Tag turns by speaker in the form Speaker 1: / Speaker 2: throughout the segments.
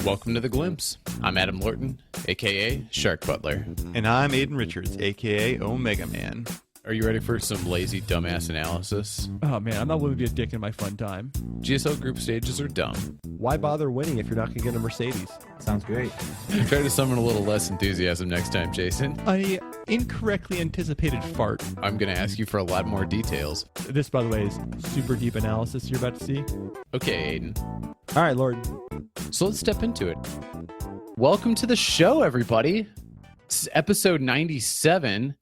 Speaker 1: Welcome to The Glimpse. I'm Adam Lorton, a.k.a. Shark Butler.
Speaker 2: And I'm Aden Richards, a.k.a. Omega Man.
Speaker 1: Are you ready for some lazy, dumbass analysis?
Speaker 3: Oh man, I'm not willing to be a dick in my fun time.
Speaker 1: GSL group stages are dumb.
Speaker 4: Why bother winning if you're not going to get a Mercedes?
Speaker 5: Sounds great.
Speaker 1: Try to summon a little less enthusiasm next time, Jason.
Speaker 3: I incorrectly anticipated fart.
Speaker 1: I'm going to ask you for a lot more details.
Speaker 3: This, by the way, is super deep analysis you're about to see.
Speaker 1: Okay, Aden.
Speaker 4: All right, Lord.
Speaker 1: So let's step into it. Welcome to the show, everybody. This is episode 97.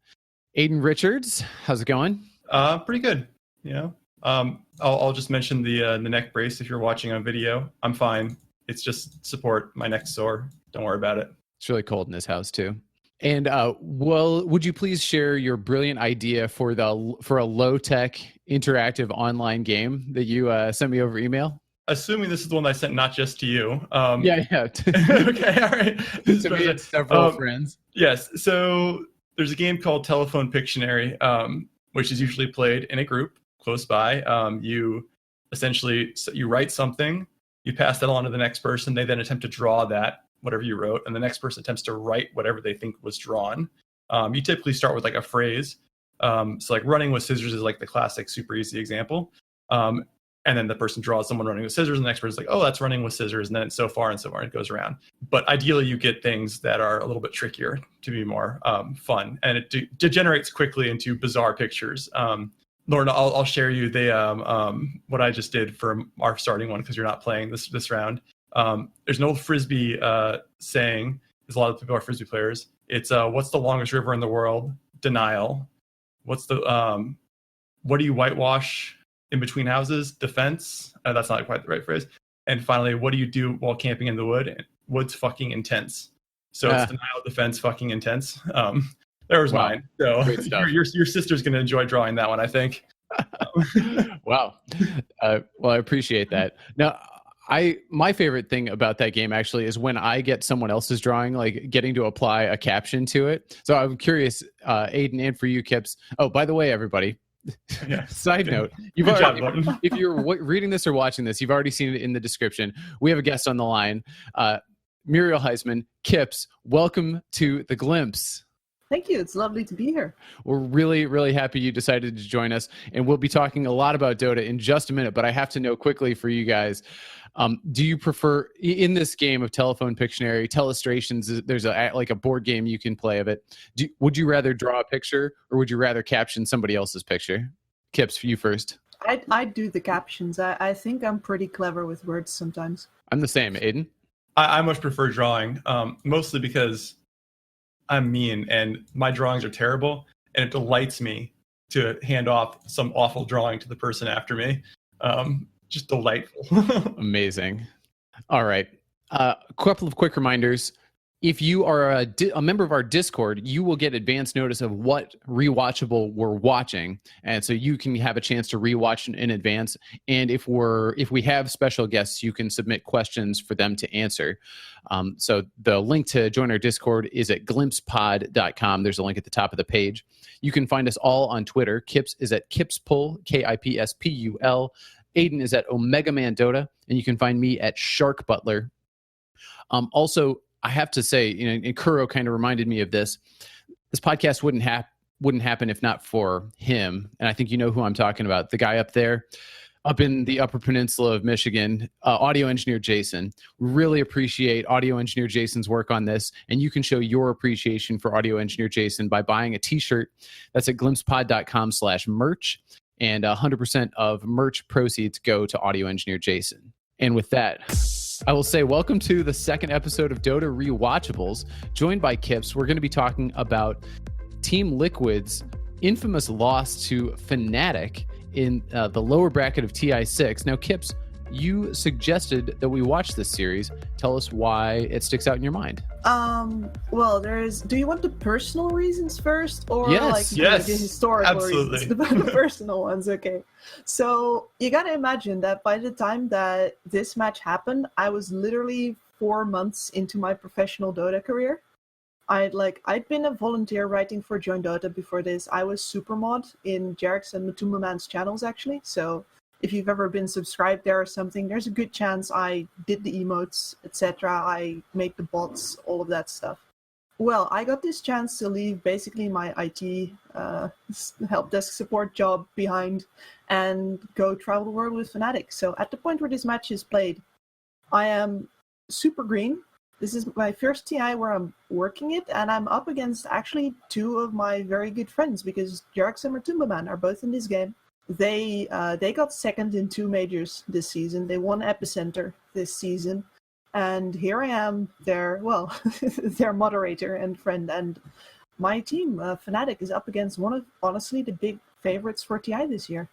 Speaker 1: Aden Richards, how's it going?
Speaker 6: Pretty good. You know, I'll just mention the neck brace if you're watching on video. I'm fine. It's just support. My neck's sore. Don't worry about it.
Speaker 1: It's really cold in this house too. And would you please share your brilliant idea for a low-tech interactive online game that you sent me over email?
Speaker 6: Assuming this is the one I sent not just to you.
Speaker 1: Yeah.
Speaker 6: Okay, all right.
Speaker 1: To me and several friends.
Speaker 6: Yes. So there's a game called Telephone Pictionary, which is usually played in a group close by. You write something, you pass that on to the next person. They then attempt to draw that, whatever you wrote, and the next person attempts to write whatever they think was drawn. You typically start with like a phrase. So like running with scissors is like the classic super easy example. And then the person draws someone running with scissors, and the next person's like, oh, that's running with scissors. And then so far and so on, it goes around. But ideally, you get things that are a little bit trickier to be more fun. And it degenerates quickly into bizarre pictures. Lauren, I'll share you what I just did for our starting one, because you're not playing this round. There's an old Frisbee saying, because a lot of people are Frisbee players. It's, what's the longest river in the world? Denial. What's the, what do you whitewash in between houses? Defense. That's not quite the right phrase. And finally, what do you do while camping in the wood? Wood's fucking intense. So it's denial, defense, fucking intense. There was mine. So your sister's going to enjoy drawing that one, I think.
Speaker 1: Wow. Well, I appreciate that. Now, my favorite thing about that game actually is when I get someone else's drawing, like getting to apply a caption to it. So I'm curious, Aden, and for you, Kips. Oh, by the way, everybody.
Speaker 6: Yeah.
Speaker 1: Side note, if you're reading this or watching this, you've already seen it in the description. We have a guest on the line, Muriel Heisman. Kips, welcome to The Glimpse.
Speaker 7: Thank you. It's lovely to be here.
Speaker 1: We're really, really happy you decided to join us, and we'll be talking a lot about Dota in just a minute, but I have to know quickly for you guys, do you prefer, in this game of Telephone Pictionary, Telestrations, there's a board game you can play of it. Would you rather draw a picture, or would you rather caption somebody else's picture? Kips, for you first.
Speaker 7: I do the captions. I think I'm pretty clever with words sometimes.
Speaker 1: I'm the same. Aden?
Speaker 6: I much prefer drawing, mostly because I'm mean and my drawings are terrible, and it delights me to hand off some awful drawing to the person after me. Just delightful.
Speaker 1: Amazing. All right. A couple of quick reminders. If you are a member of our Discord, you will get advance notice of what rewatchable we're watching, and so you can have a chance to rewatch in advance. And if we have special guests, you can submit questions for them to answer. So the link to join our Discord is at glimpsepod.com. There's a link at the top of the page. You can find us all on Twitter. Kips is at Kipspul, Kipspul. Aden is at Omega Man Dota, and you can find me at Shark Butler. Also, I have to say, and Kuro kind of reminded me of this. This podcast wouldn't happen if not for him, and I think you know who I'm talking about. The guy up there, up in the Upper Peninsula of Michigan, audio engineer Jason. Really appreciate audio engineer Jason's work on this, and you can show your appreciation for audio engineer Jason by buying a T-shirt. That's at glimpsepod.com/merch, and 100% of merch proceeds go to audio engineer Jason. And with that, I will say welcome to the second episode of Dota Rewatchables. Joined by Kips, we're going to be talking about Team Liquid's infamous loss to Fnatic in the lower bracket of TI6. Now, Kips, you suggested that we watch this series. Tell us why it sticks out in your mind.
Speaker 7: Well, do you want the personal reasons first, or
Speaker 1: yes.
Speaker 7: the historical
Speaker 6: absolutely.
Speaker 7: reasons? The personal ones, okay. So you gotta imagine that by the time that this match happened, I was literally 4 months into my professional Dota career. I'd been a volunteer writing for Join Dota before this. I was super mod in Jarek's and Matumba Man's channels, actually. So if you've ever been subscribed there or something, there's a good chance I did the emotes, etc. I made the bots, all of that stuff. Well, I got this chance to leave basically my IT help desk support job behind and go travel the world with Fnatic. So at the point where this match is played, I am super green. This is my first TI where I'm working it, and I'm up against actually two of my very good friends because Jarx and Matumbaman are both in this game. They got second in 2 majors this season. They won Epicenter this season. And here I am, their moderator and friend. And my team, Fnatic, is up against one of, honestly, the big favorites for TI this year.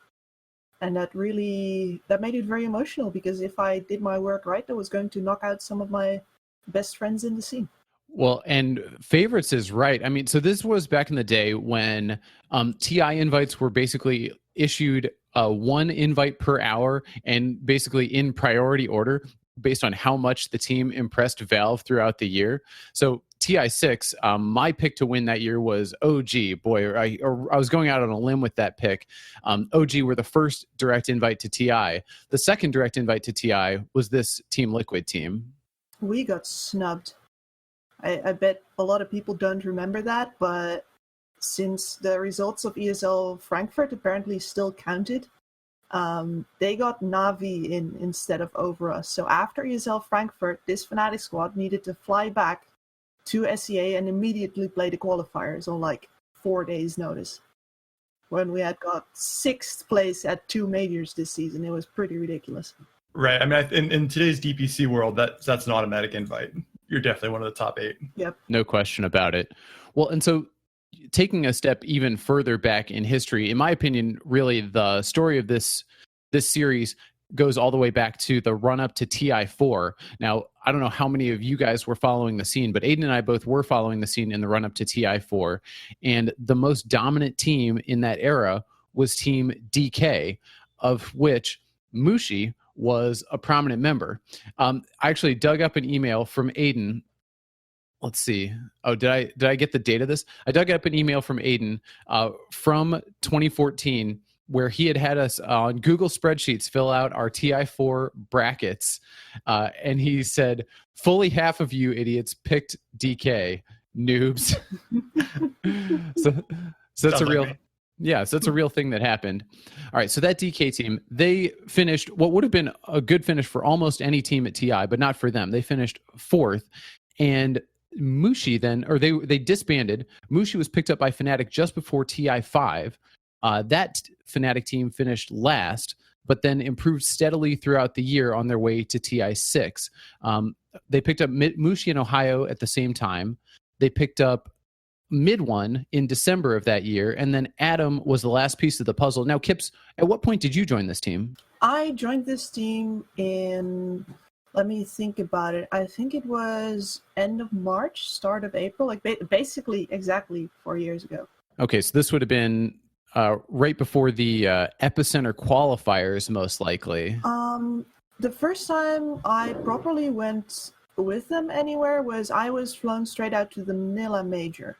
Speaker 7: And that made it very emotional because if I did my work right, I was going to knock out some of my best friends in the scene.
Speaker 1: Well, and favorites is right. I mean, so this was back in the day when TI invites were basically issued 1 invite per hour and basically in priority order based on how much the team impressed Valve throughout the year. So TI6, my pick to win that year was OG. Boy, I was going out on a limb with that pick. OG were the first direct invite to TI. The second direct invite to TI was this Team Liquid team.
Speaker 7: We got snubbed. I bet a lot of people don't remember that, but since the results of ESL Frankfurt apparently still counted, they got Navi in instead of over us. So after ESL Frankfurt, this Fnatic squad needed to fly back to SEA and immediately play the qualifiers on like 4 days' notice. When we had got 6th place at 2 majors this season, it was pretty ridiculous.
Speaker 6: Right. I mean, in today's DPC world, that's an automatic invite. You're definitely one of the top 8.
Speaker 7: Yep.
Speaker 1: No question about it. Well, and so taking a step even further back in history, in my opinion, really the story of this series goes all the way back to the run-up to TI4. Now, I don't know how many of you guys were following the scene, but Aden and I both were following the scene in the run-up to TI4. And the most dominant team in that era was Team DK, of which Mushi was a prominent member. I actually dug up an email from Aden. Let's see. Oh, did I get the date of this? I dug up an email from Aden from 2014 where he had us on Google spreadsheets fill out our TI4 brackets. And he said, fully half of you idiots picked DK, noobs. so that's a real... Yeah, so that's a real thing that happened. All right, so that DK team, they finished what would have been a good finish for almost any team at TI, but not for them. They finished 4th, and Mushi then, or they disbanded. Mushi was picked up by Fnatic just before TI5. That Fnatic team finished last, but then improved steadily throughout the year on their way to TI6. They picked up Mushi in Ohio at the same time. They picked up Mid One in December of that year, and then Adam was the last piece of the puzzle. Now, Kips, at what point did you join this team?
Speaker 7: I joined this team in, let me think about it. I think it was end of March, start of April, like basically exactly 4 years ago.
Speaker 1: Okay, so this would have been right before the Epicenter qualifiers, most likely.
Speaker 7: The first time I properly went with them anywhere was I was flown straight out to the Manila Major.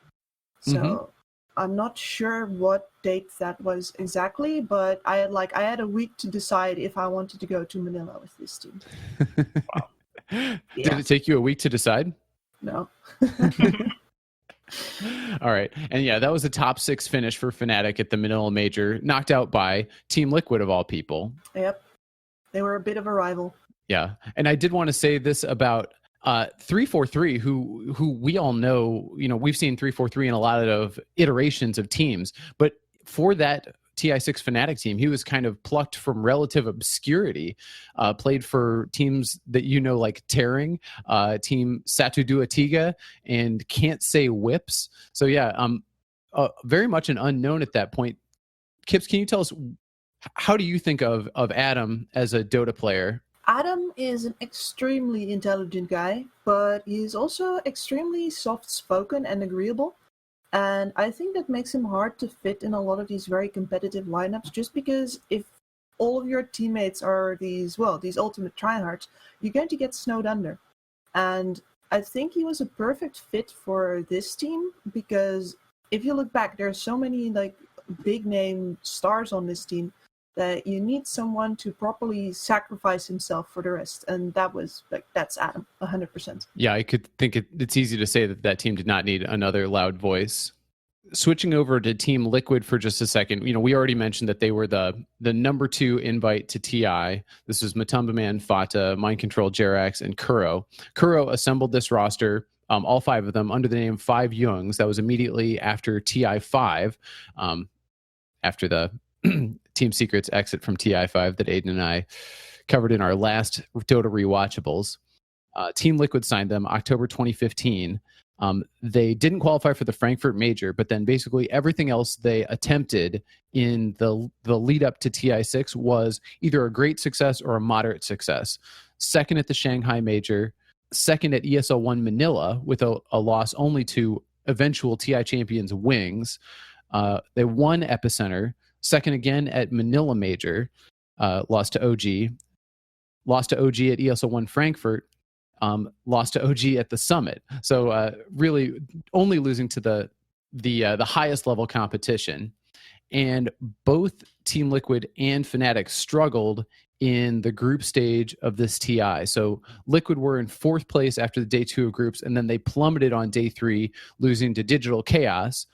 Speaker 7: So I'm not sure what date that was exactly, but I had a week to decide if I wanted to go to Manila with this team.
Speaker 6: Wow.
Speaker 7: Yeah.
Speaker 1: Did it take you a week to decide?
Speaker 7: No.
Speaker 1: All right. And yeah, that was a top 6 finish for Fnatic at the Manila Major, knocked out by Team Liquid of all people.
Speaker 7: Yep. They were a bit of a rival.
Speaker 1: Yeah. And I did want to say this about 343, who we all know, we've seen 343 in a lot of iterations of teams, but for that TI6 Fnatic team, he was kind of plucked from relative obscurity, played for teams that like Tearing, Team Satu Dua Tiga, and Can't Say Whips. So yeah, very much an unknown at that point. Kips, can you tell us, how do you think of Adam as a Dota player?
Speaker 7: Adam is an extremely intelligent guy, but he's also extremely soft-spoken and agreeable. And I think that makes him hard to fit in a lot of these very competitive lineups, just because if all of your teammates are these ultimate tryhards, you're going to get snowed under. And I think he was a perfect fit for this team, because if you look back, there are so many big name stars on this team. that you need someone to properly sacrifice himself for the rest, and that's Adam, 100%.
Speaker 1: Yeah, I could think it's easy to say that team did not need another loud voice. Switching over to Team Liquid for just a second, we already mentioned that they were the number 2 invite to TI. This was Matumba Man, Fata, Mind Control, Jerax, and Kuro. Kuro assembled this roster, all 5 of them, under the name 5 Youngs. That was immediately after TI5, after the Team Secret's exit from TI5 that Aden and I covered in our last Dota Rewatchables. Team Liquid signed them October 2015. They didn't qualify for the Frankfurt Major, but then basically everything else they attempted in the lead up to TI6 was either a great success or a moderate success. Second at the Shanghai Major, second at ESL 1 Manila with a loss only to eventual TI champions Wings. They won Epicenter, second again at Manila Major, lost to OG, lost to OG at ESL 1 Frankfurt, lost to OG at the Summit. So really only losing to the highest level competition. And both Team Liquid and Fnatic struggled in the group stage of this TI. So Liquid were in 4th place after the day 2 of groups, and then they plummeted on day 3, losing to Digital Chaos.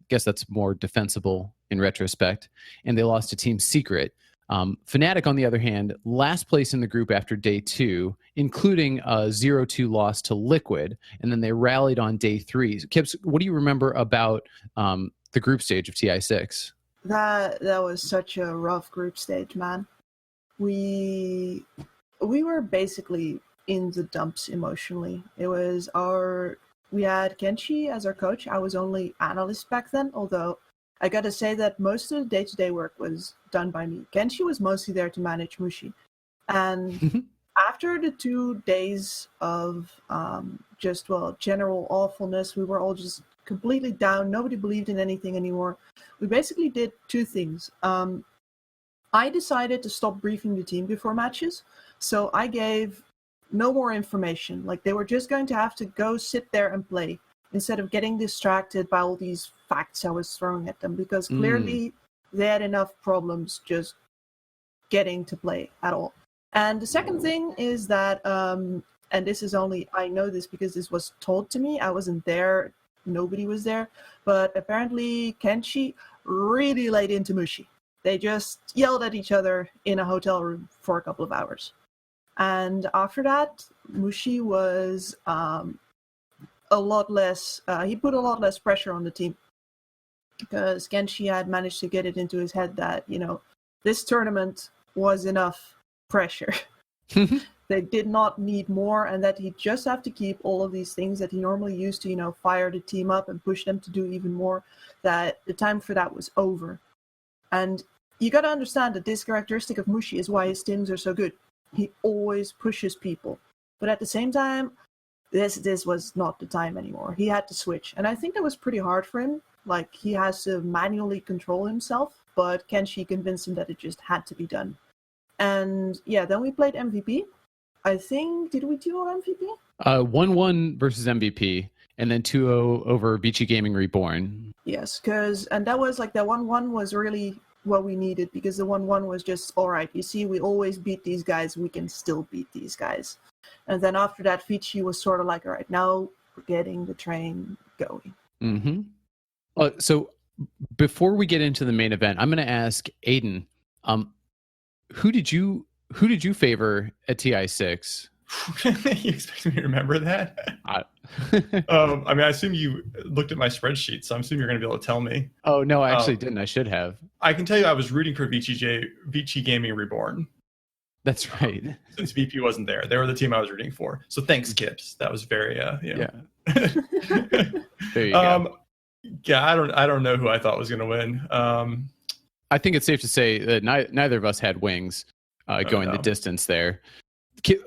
Speaker 1: Guess that's more defensible in retrospect. And they lost to Team Secret. Fnatic, on the other hand, last place in the group after day 2, including a 0-2 loss to Liquid, and then they rallied on day 3. Kips, what do you remember about the group stage of TI6?
Speaker 7: That was such a rough group stage, man. We were basically in the dumps emotionally. We had Kenshi as our coach. I was only analyst back then, although I gotta say that most of the day-to-day work was done by me. Kenshi was mostly there to manage Mushi. And after the 2 days of general awfulness, we were all just completely down. Nobody believed in anything anymore. We basically did 2 things. I decided to stop briefing the team before matches, so I gave no more information. Like, they were just going to have to go sit there and play, instead of getting distracted by all these facts I was throwing at them, because clearly they had enough problems just getting to play at all. And the second thing is that, and this is only, I know this because this was told to me, I wasn't there, nobody was there, but apparently Kenshi really laid into Mushi. They just yelled at each other in a hotel room for a couple of hours. And after that, Mushi was a lot less, he put a lot less pressure on the team, because Kenshi had managed to get it into his head that, this tournament was enough pressure. They did not need more, and that he'd just have to keep all of these things that he normally used to, fire the team up and push them to do even more, that the time for that was over. And you got to understand that this characteristic of Mushi is why his teams are so good. He always pushes people. But at the same time, this was not the time anymore. He had to switch. And I think that was pretty hard for him. Like, he has to manually control himself, but Kenshi convinced him that it just had to be done. And yeah, then we played MVP. I think, did we duo MVP?
Speaker 1: 1-1 versus MVP, and then 2-0 over Beachy Gaming Reborn.
Speaker 7: Yes, and that was like, that 1-1 was really what we needed, because the 1-1 was just, all right, you see, we always beat these guys, we can still beat these guys. And then after that, Vici was sort of like, all right, now we're getting the train going.
Speaker 1: Mm-hmm. So before we get into the main event, I'm going to ask Aden, who did you favor at TI6?
Speaker 6: You expect me to remember that? I assume you looked at my spreadsheet, so I'm assuming you're going to be able to tell me.
Speaker 1: Oh, no, I actually didn't. I should have.
Speaker 6: I can tell you I was rooting for Vici Gaming Reborn.
Speaker 1: That's right.
Speaker 6: Since VP wasn't there. They were the team I was rooting for. So thanks, Kips. That was very,
Speaker 1: Yeah. There you go.
Speaker 6: Yeah, I don't know who I thought was going to win.
Speaker 1: I think it's safe to say that neither of us had Wings going the distance there.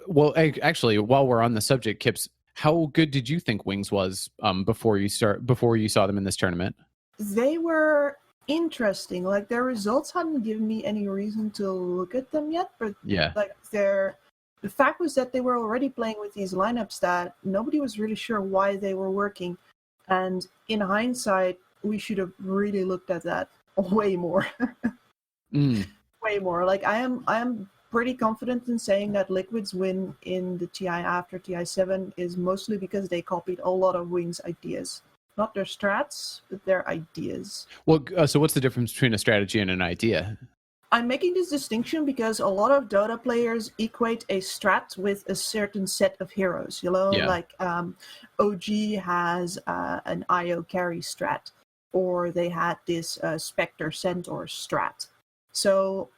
Speaker 1: Well, actually, while we're on the subject, Kips, how good did you think Wings was before you saw them in this tournament?
Speaker 7: They were interesting. Like, their results hadn't given me any reason to look at them yet, but
Speaker 1: yeah,
Speaker 7: like the fact was that they were already playing with these lineups that nobody was really sure why they were working. And in hindsight, we should have really looked at that way more. way more. Like I am pretty confident in saying that Liquid's win in the TI after TI7 is mostly because they copied a lot of Wing's ideas. Not their strats, but their ideas.
Speaker 1: Well, so what's the difference between a strategy and an idea?
Speaker 7: I'm making this distinction because a lot of Dota players equate a strat with a certain set of heroes. You know,
Speaker 1: Yeah.
Speaker 7: like OG has an IO carry strat, or they had this Spectre Centaur strat. So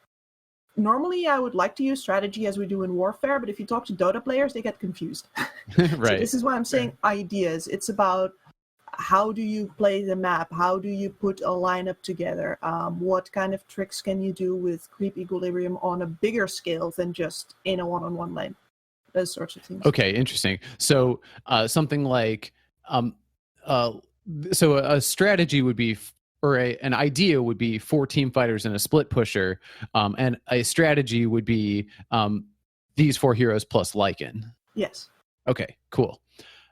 Speaker 7: normally I would like to use strategy as we do in Warfare, but if you talk to Dota players, they get confused. So
Speaker 1: Right.
Speaker 7: this is why I'm saying ideas. It's about how do you play the map? How do you put a lineup together? What kind of tricks can you do with creep equilibrium on a bigger scale than just in a one-on-one lane? Those sorts of things.
Speaker 1: Okay, interesting. So something like, so a strategy would be, an idea would be 4 team fighters and a split pusher, and a strategy would be these 4 heroes plus Lycan.
Speaker 7: Yes.
Speaker 1: Okay, cool.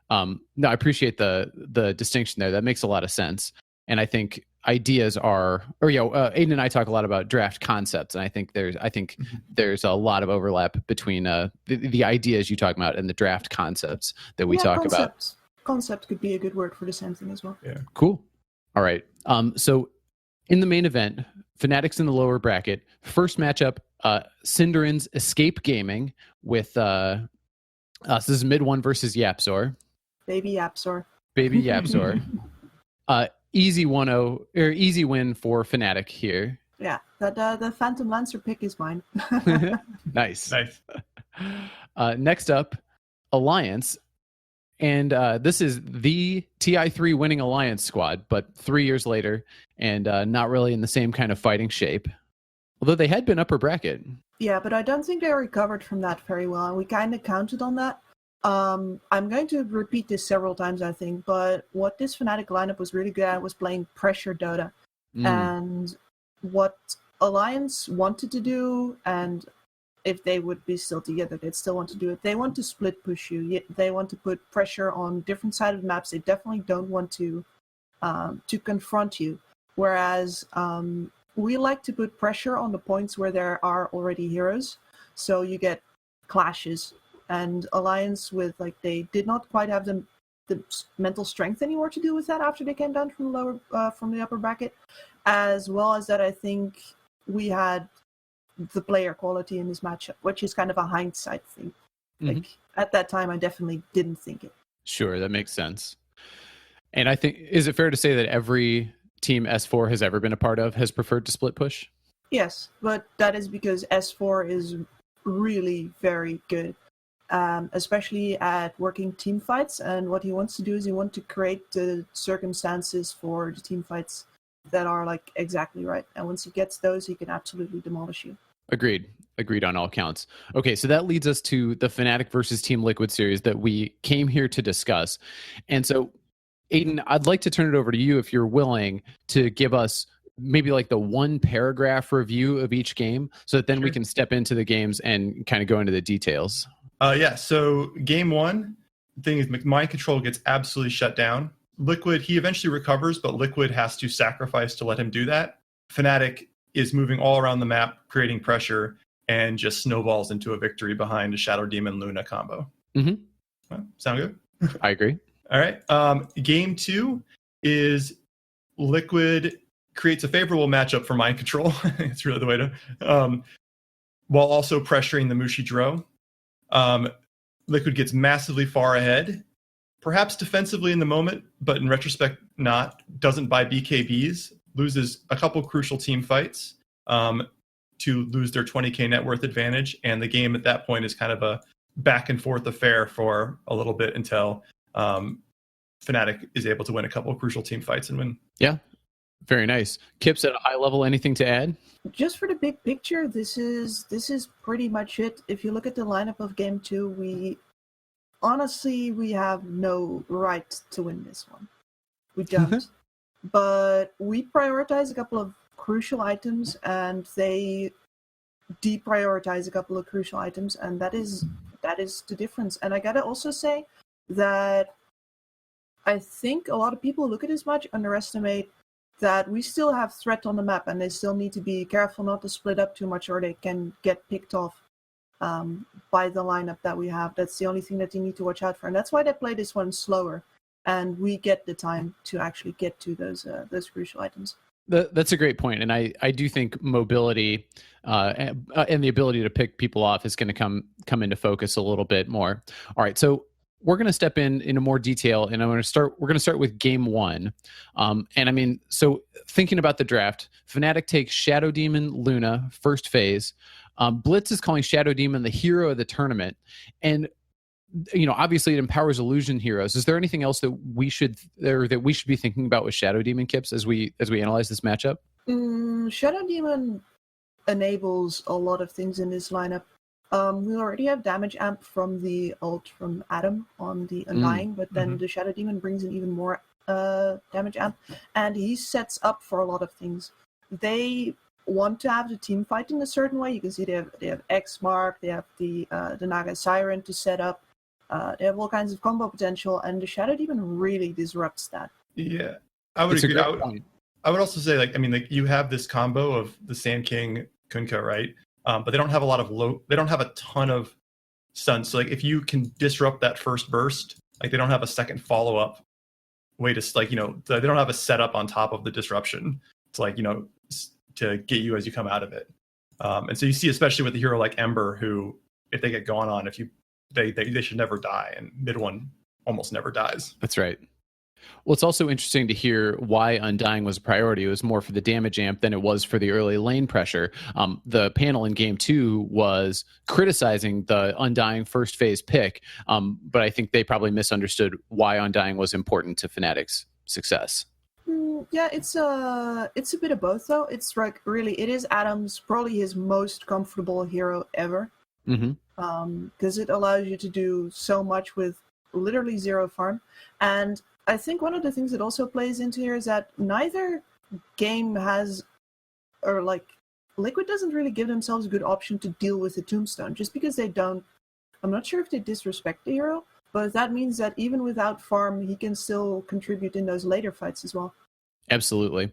Speaker 1: No, I appreciate the distinction there. That makes a lot of sense. And I think ideas are, Aden and I talk a lot about draft concepts, and I think there's a lot of overlap between the ideas you talk about and the draft concepts that we talk about.
Speaker 7: Concept could be a good word for the same thing as well.
Speaker 6: Yeah.
Speaker 1: Cool. All right. So in the main event, Fnatic's in the lower bracket. First matchup, Synderen's Escape Gaming with so this is mid 1 versus Yapzor.
Speaker 7: Baby Yapzor.
Speaker 1: Baby Yapzor. Easy 1-0 or easy win for Fnatic here.
Speaker 7: Yeah, the Phantom Lancer pick is mine.
Speaker 1: Nice.
Speaker 6: Nice.
Speaker 1: Next up, Alliance. And this is the TI3 winning Alliance squad, but 3 years later, and not really in the same kind of fighting shape. Although they had been upper bracket.
Speaker 7: Yeah, but I don't think they recovered from that very well, and we kind of counted on that. I'm going to repeat this several times, I think, but what this Fnatic lineup was really good at was playing pressure Dota. And what Alliance wanted to do, and if they would be still together, they'd still want to do it. They want to split push you. They want to put pressure on different side of maps. They definitely don't want to confront you. Whereas we like to put pressure on the points where there are already heroes, so you get clashes. And Alliance they did not quite have the mental strength anymore to deal with that after they came down from the upper bracket, as well as that I think we had the player quality in this matchup, which is kind of a hindsight thing. Like at that time, I definitely didn't think it.
Speaker 1: Sure, that makes sense. And I think, is it fair to say that every team S4 has ever been a part of has preferred to split push?
Speaker 7: Yes, but that is because S4 is really very good, especially at working team fights. And what he wants to do is he wants to create the circumstances for the team fights that are exactly right. And once he gets those, he can absolutely demolish you.
Speaker 1: Agreed on all counts. Okay, so that leads us to the Fnatic versus Team Liquid series that we came here to discuss. And so, Aden, I'd like to turn it over to you if you're willing to give us maybe the 1 paragraph review of each game, so that then we can step into the games and kind of go into the details.
Speaker 6: So game 1, the thing is, Mind Control gets absolutely shut down. Liquid, he eventually recovers, but Liquid has to sacrifice to let him do that. Fnatic is moving all around the map, creating pressure, and just snowballs into a victory behind a Shadow Demon Luna combo. Sound good?
Speaker 1: I agree.
Speaker 6: All right. Game 2 is Liquid creates a favorable matchup for Mind Control. It's really the way to, while also pressuring the Mushi Dro. Liquid gets massively far ahead, perhaps defensively in the moment, but in retrospect, not. Doesn't buy BKBs, loses a couple crucial team fights to lose their 20k net worth advantage. And the game at that point is kind of a back and forth affair for a little bit until Fnatic is able to win a couple of crucial team fights and win.
Speaker 1: Yeah, very nice. Kips, at a high level, anything to add?
Speaker 7: Just for the big picture, this is pretty much it. If you look at the lineup of game 2, we have no right to win this one. We don't. But we prioritize a couple of crucial items, and they deprioritize a couple of crucial items, and that is the difference. And I gotta also say that I think a lot of people look at this match, underestimate that we still have threat on the map, and they still need to be careful not to split up too much, or they can get picked off by the lineup that we have. That's the only thing that you need to watch out for, and that's why they play this one slower, and we get the time to actually get to those crucial items.
Speaker 1: That's a great point, and I do think mobility and the ability to pick people off is going to come into focus a little bit more. All right, so we're going to step into more detail, and we're going to start with game one. And I mean, so thinking about the draft, Fnatic takes Shadow Demon Luna first phase. Blitz is calling Shadow Demon the hero of the tournament, and obviously it empowers illusion heroes. Is there anything else that we should be thinking about with Shadow Demon, Kips, as we analyze this matchup?
Speaker 7: Shadow Demon enables a lot of things in this lineup. We already have damage amp from the ult from Adam on the Undying, but then the Shadow Demon brings in even more damage amp, and he sets up for a lot of things. They want to have the team fight in a certain way. You can see they have X Mark, they have the Naga Siren to set up. They have all kinds of combo potential, and the Shadow Demon really disrupts that.
Speaker 6: Yeah, I would agree. I would also say, you have this combo of the Sand King Kunkka, right? But they don't have they don't have a ton of stuns. So if you can disrupt that first burst, they don't have a second follow up way to they don't have a setup on top of the disruption to to get you as you come out of it. And so you see, especially with a hero like Ember, who if they get going on, they should never die, and mid one almost never dies.
Speaker 1: That's right. Well, it's also interesting to hear why Undying was a priority. It was more for the damage amp than it was for the early lane pressure. The panel in game 2 was criticizing the Undying first phase pick, but I think they probably misunderstood why Undying was important to Fnatic's success.
Speaker 7: Yeah, it's a bit of both, though. It's it is Adam's probably his most comfortable hero ever. Because it allows you to do so much with literally zero farm. And I think one of the things that also plays into here is that neither game has, or Liquid doesn't really give themselves a good option to deal with the tombstone, just because they don't. I'm not sure if they disrespect the hero, but that means that even without farm, he can still contribute in those later fights as well.
Speaker 1: Absolutely.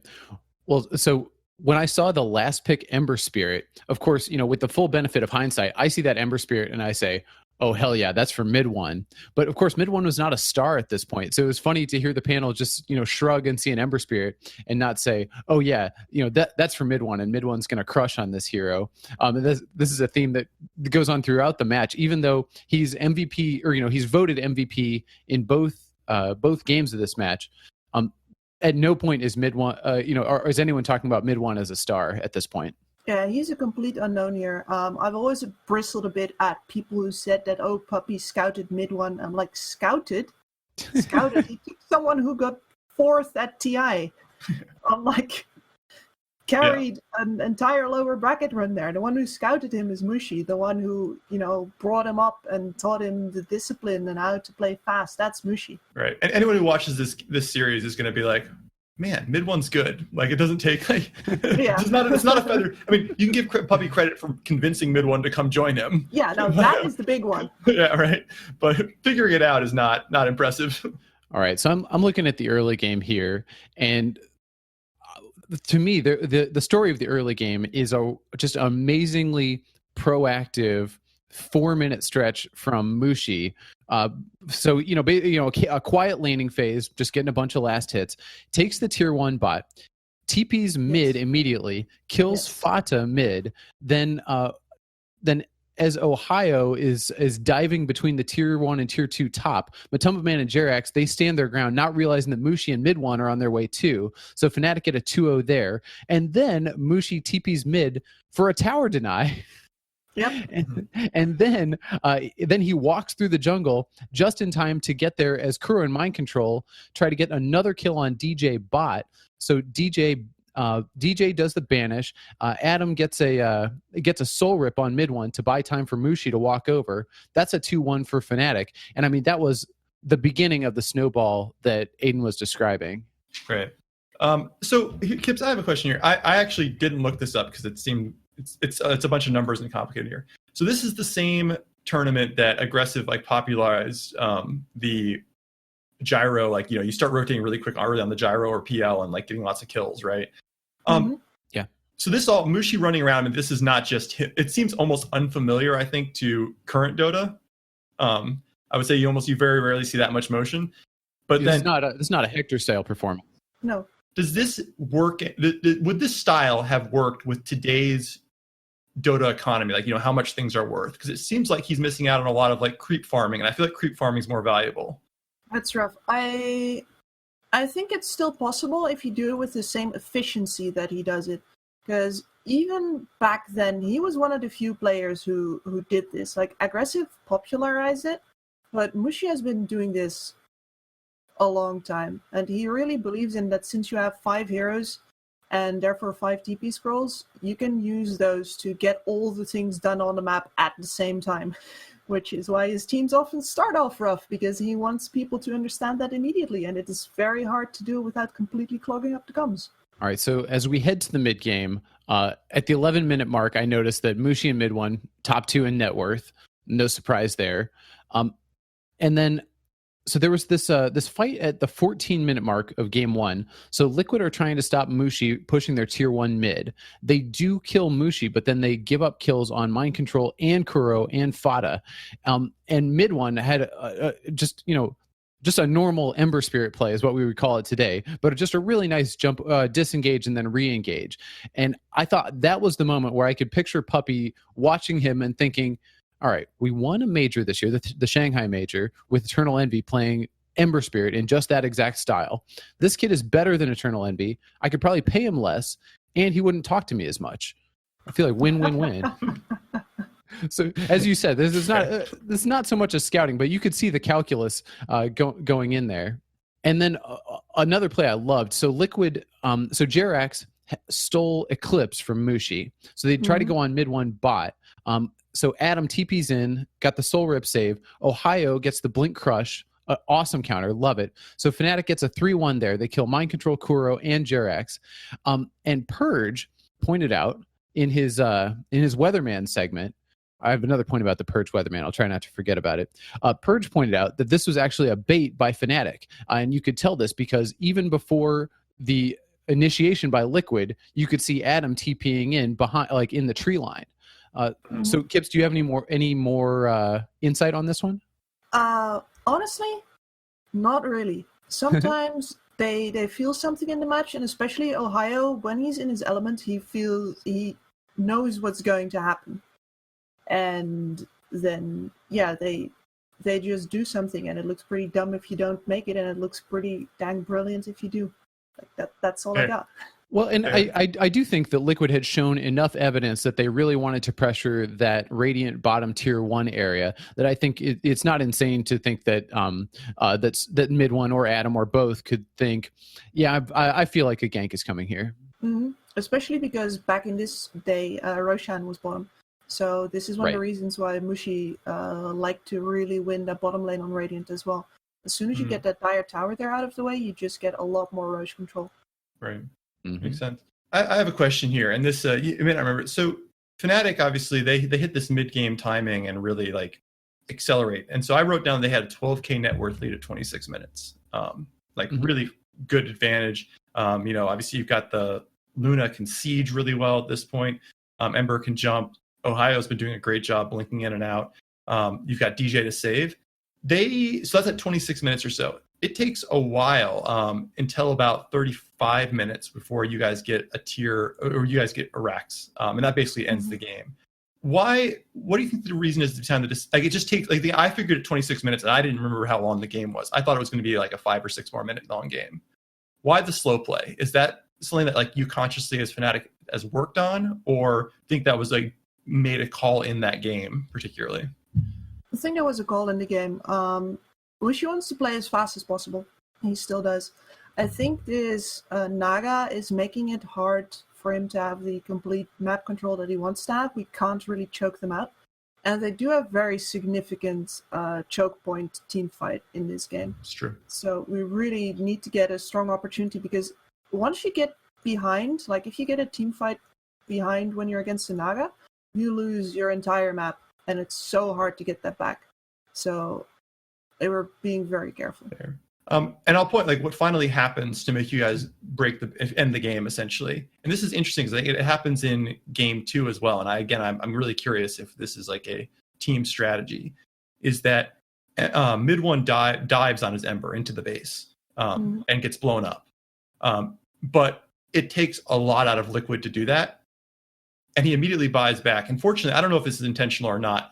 Speaker 1: Well, so when I saw the last pick Ember Spirit, of course, with the full benefit of hindsight, I see that Ember Spirit and I say, oh, hell yeah, that's for mid one. But of course, mid one was not a star at this point. So it was funny to hear the panel just, shrug and see an Ember Spirit and not say, oh yeah, that's for mid one, and mid one's going to crush on this hero. And this is a theme that goes on throughout the match, even though he's MVP, or, he's voted MVP in both games of this match. At no point is mid one, or is anyone talking about mid one as a star at this point?
Speaker 7: Yeah, he's a complete unknown here. I've always bristled a bit at people who said that, oh, Puppy scouted mid one. I'm like, scouted? Scouted? He took someone who got 4th at TI. I'm like, carried an entire lower bracket run there. The one who scouted him is Mushi. The one who, brought him up and taught him the discipline and how to play fast. That's Mushi.
Speaker 6: Right. And anyone who watches this series is going to be like, man, mid one's good. It doesn't take it's not a feather. I mean, you can give Puppy credit for convincing mid one to come join him.
Speaker 7: Yeah, no, that is the big one.
Speaker 6: Yeah, right. But figuring it out is not impressive.
Speaker 1: All right, so I'm looking at the early game here, and to me, the story of the early game is just amazingly proactive 4-minute stretch from Mushi. So a quiet laning phase, just getting a bunch of last hits, takes the tier 1 bot, TP's mid immediately, kills Fata mid, then as Ohio is diving between the tier 1 and tier 2 top, Matumba Man and Jerax, they stand their ground, not realizing that Mushi and mid 1 are on their way too. So Fnatic get a 2-0 there, and then Mushi TP's mid for a tower deny.
Speaker 7: Yep.
Speaker 1: And then he walks through the jungle just in time to get there as Kuro and Mind Control try to get another kill on DJ bot. So DJ does the banish. Adam gets a soul rip on mid one to buy time for Mushi to walk over. That's a 2-1 for Fnatic. And I mean, that was the beginning of the snowball that Aden was describing.
Speaker 6: Right. So Kips, I have a question here. I actually didn't look this up because it seemed it's a bunch of numbers and complicated here. So this is the same tournament that Aggressive popularized the gyro, like, you start rotating really quick early on the gyro or PL and like getting lots of kills, right?
Speaker 1: Yeah.
Speaker 6: So this all Mushi running around, and this is not just him. It seems almost unfamiliar, I think, to current Dota. I would say you very rarely see that much motion. But
Speaker 1: It's not a Hector style performance.
Speaker 7: No.
Speaker 6: Does this work? Would this style have worked with today's Dota economy? Like, how much things are worth? Because it seems like he's missing out on a lot of like creep farming, and I feel like creep farming is more valuable.
Speaker 7: That's rough. I think it's still possible if you do it with the same efficiency that he does it. Because even back then, he was one of the few players who did this. Like, Aggressive popularized it, but Mushi has been doing this a long time. And he really believes in that since you have 5 heroes and therefore 5 TP scrolls, you can use those to get all the things done on the map at the same time. Which is why his teams often start off rough, because he wants people to understand that immediately, and it is very hard to do without completely clogging up the comms.
Speaker 1: All right, so as we head to the mid game, at the 11-minute mark, I noticed that Mushi and mid one, top 2 in net worth. No surprise there. And then, so there was this fight at the 14-minute mark of game 1. So Liquid are trying to stop Mushi pushing their tier 1 mid. They do kill Mushi, but then they give up kills on Mind Control and Kuro and Fada. And mid one had just a normal Ember Spirit play is what we would call it today, but just a really nice jump, disengage and then re-engage. And I thought that was the moment where I could picture Puppy watching him and thinking, all right, we won a major this year, the Shanghai major, with Eternal Envy playing Ember Spirit in just that exact style. This kid is better than Eternal Envy. I could probably pay him less, and he wouldn't talk to me as much. I feel like win-win-win. So, as you said, this is not so much a scouting, but you could see the calculus going in there. And then another play I loved. So Liquid, so Jerax stole Eclipse from Mushi. So they tried to go on mid one bot. So Adam TP's in, got the Soul Rip save. Ohio gets the Blink Crush. Awesome counter, love it. So Fnatic gets a 3-1 there. They kill Mind Control, Kuro, and Jerax. And Purge pointed out in his Weatherman segment, I have another point about the Purge Weatherman. I'll try not to forget about it. Purge pointed out that this was actually a bait by Fnatic. And you could tell this because even before the initiation by Liquid, you could see Adam TPing in behind, like in the tree line. So Kips, do you have any more insight on this one?
Speaker 7: Honestly, not really. Sometimes they feel something in the match, and especially Ohio, when he's in his element, he knows what's going to happen. And then they just do something, and it looks pretty dumb if you don't make it, and it looks pretty dang brilliant if you do. Like that's all I got.
Speaker 1: Well, and I do think that Liquid had shown enough evidence that they really wanted to pressure that Radiant bottom tier 1 area that I think it's not insane to think that that mid one or Adam or both could think, yeah, I feel like a gank is coming here.
Speaker 7: Mm-hmm. Especially because back in this day, Roshan was bottom. So this is one of the reasons why Mushi liked to really win that bottom lane on Radiant as well. As soon as you get that dire tower there out of the way, you just get a lot more Roche control.
Speaker 6: Right. Makes sense. I have a question here, and this you may not remember. So Fnatic, obviously, they hit this mid-game timing and really like accelerate. And so I wrote down they had a 12K net worth lead at 26 minutes. Really good advantage. Obviously you've got the Luna can siege really well at this point. Ember can jump. Ohio's been doing a great job blinking in and out. You've got DJ to save. So that's at 26 minutes or so. It takes a while until about 35 minutes before you guys get a tier, or you guys get a Rex, and that basically ends the game. Why? What do you think the reason is the time that it just takes? I figured at 26 minutes, and I didn't remember how long the game was. I thought it was going to be like a 5 or 6 more minute long game. Why the slow play? Is that something that you consciously as Fnatic has worked on, or think that was made a call in that game particularly?
Speaker 7: I think there was a call in the game. Mushi wants to play as fast as possible. He still does. I think this Naga is making it hard for him to have the complete map control that he wants to have. We can't really choke them out. And they do have very significant choke point team fight in this game.
Speaker 6: It's true.
Speaker 7: So we really need to get a strong opportunity, because once you get behind, if you get a team fight behind when you're against a Naga, you lose your entire map. And it's so hard to get that back. So they were being very careful.
Speaker 6: And I'll point like what finally happens to make you guys end the game essentially. And this is interesting because it happens in game 2 as well. And I'm really curious if this is like a team strategy. Is that mid one dives on his Ember into the base and gets blown up. But it takes a lot out of Liquid to do that. And he immediately buys back. Unfortunately, I don't know if this is intentional or not.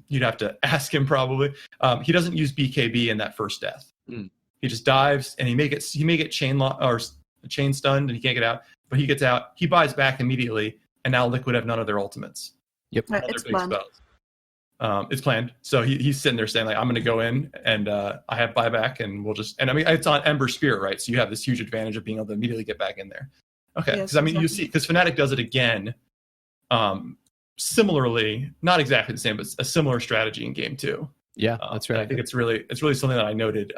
Speaker 6: You'd have to ask him probably. He doesn't use BKB in that first death. He just dives and he may get chain stunned and he can't get out. But he gets out. He buys back immediately, and now Liquid have none of their ultimates.
Speaker 1: Yep,
Speaker 7: it's planned.
Speaker 6: It's planned. So he's sitting there saying like, I'm going to go in and I have buyback, and we'll just. And I mean, it's on Ember Spirit, right? So you have this huge advantage of being able to immediately get back in there. Okay, because
Speaker 7: Yes,
Speaker 6: I mean, you see, because Fnatic does it again. Similarly, not exactly the same, but a similar strategy in game 2.
Speaker 1: Yeah, that's right.
Speaker 6: I think it's really something that I noted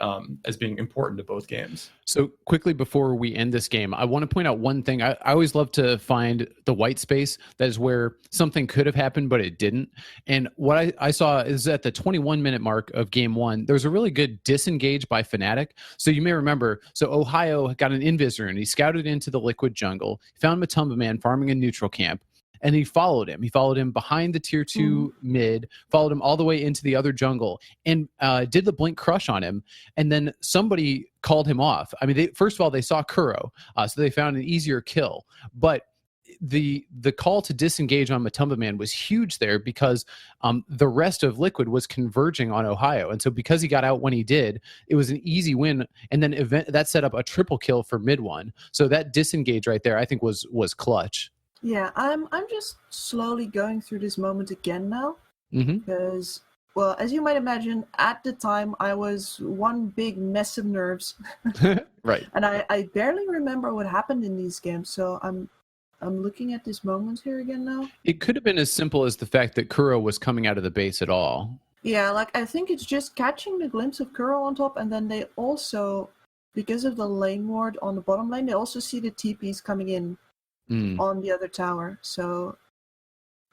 Speaker 6: as being important to both games.
Speaker 1: So quickly before we end this game, I want to point out one thing. I always love to find the white space that is where something could have happened, but it didn't. And what I saw is at the 21-minute mark of game 1, there was a really good disengage by Fnatic. So you may remember, so Ohio got an invisor and he scouted into the Liquid jungle, found Matumba Man farming a neutral camp. And he followed him. He followed him behind the tier 2 mid, followed him all the way into the other jungle, and did the blink crush on him. And then somebody called him off. I mean, first of all, they saw Kuro, so they found an easier kill. But the call to disengage on Matumba Man was huge there because the rest of Liquid was converging on Ohio. And so because he got out when he did, it was an easy win. And then that set up a triple kill for mid one. So that disengage right there, I think, was clutch.
Speaker 7: Yeah, I'm just slowly going through this moment again now. Because, well, as you might imagine, at the time I was one big mess of nerves.
Speaker 1: Right.
Speaker 7: And I barely remember what happened in these games, so I'm looking at this moment here again now.
Speaker 1: It could have been as simple as the fact that Kuro was coming out of the base at all.
Speaker 7: Yeah, like I think it's just catching the glimpse of Kuro on top, and then they also, because of the lane ward on the bottom lane, they also see the TPs coming in on the other tower. So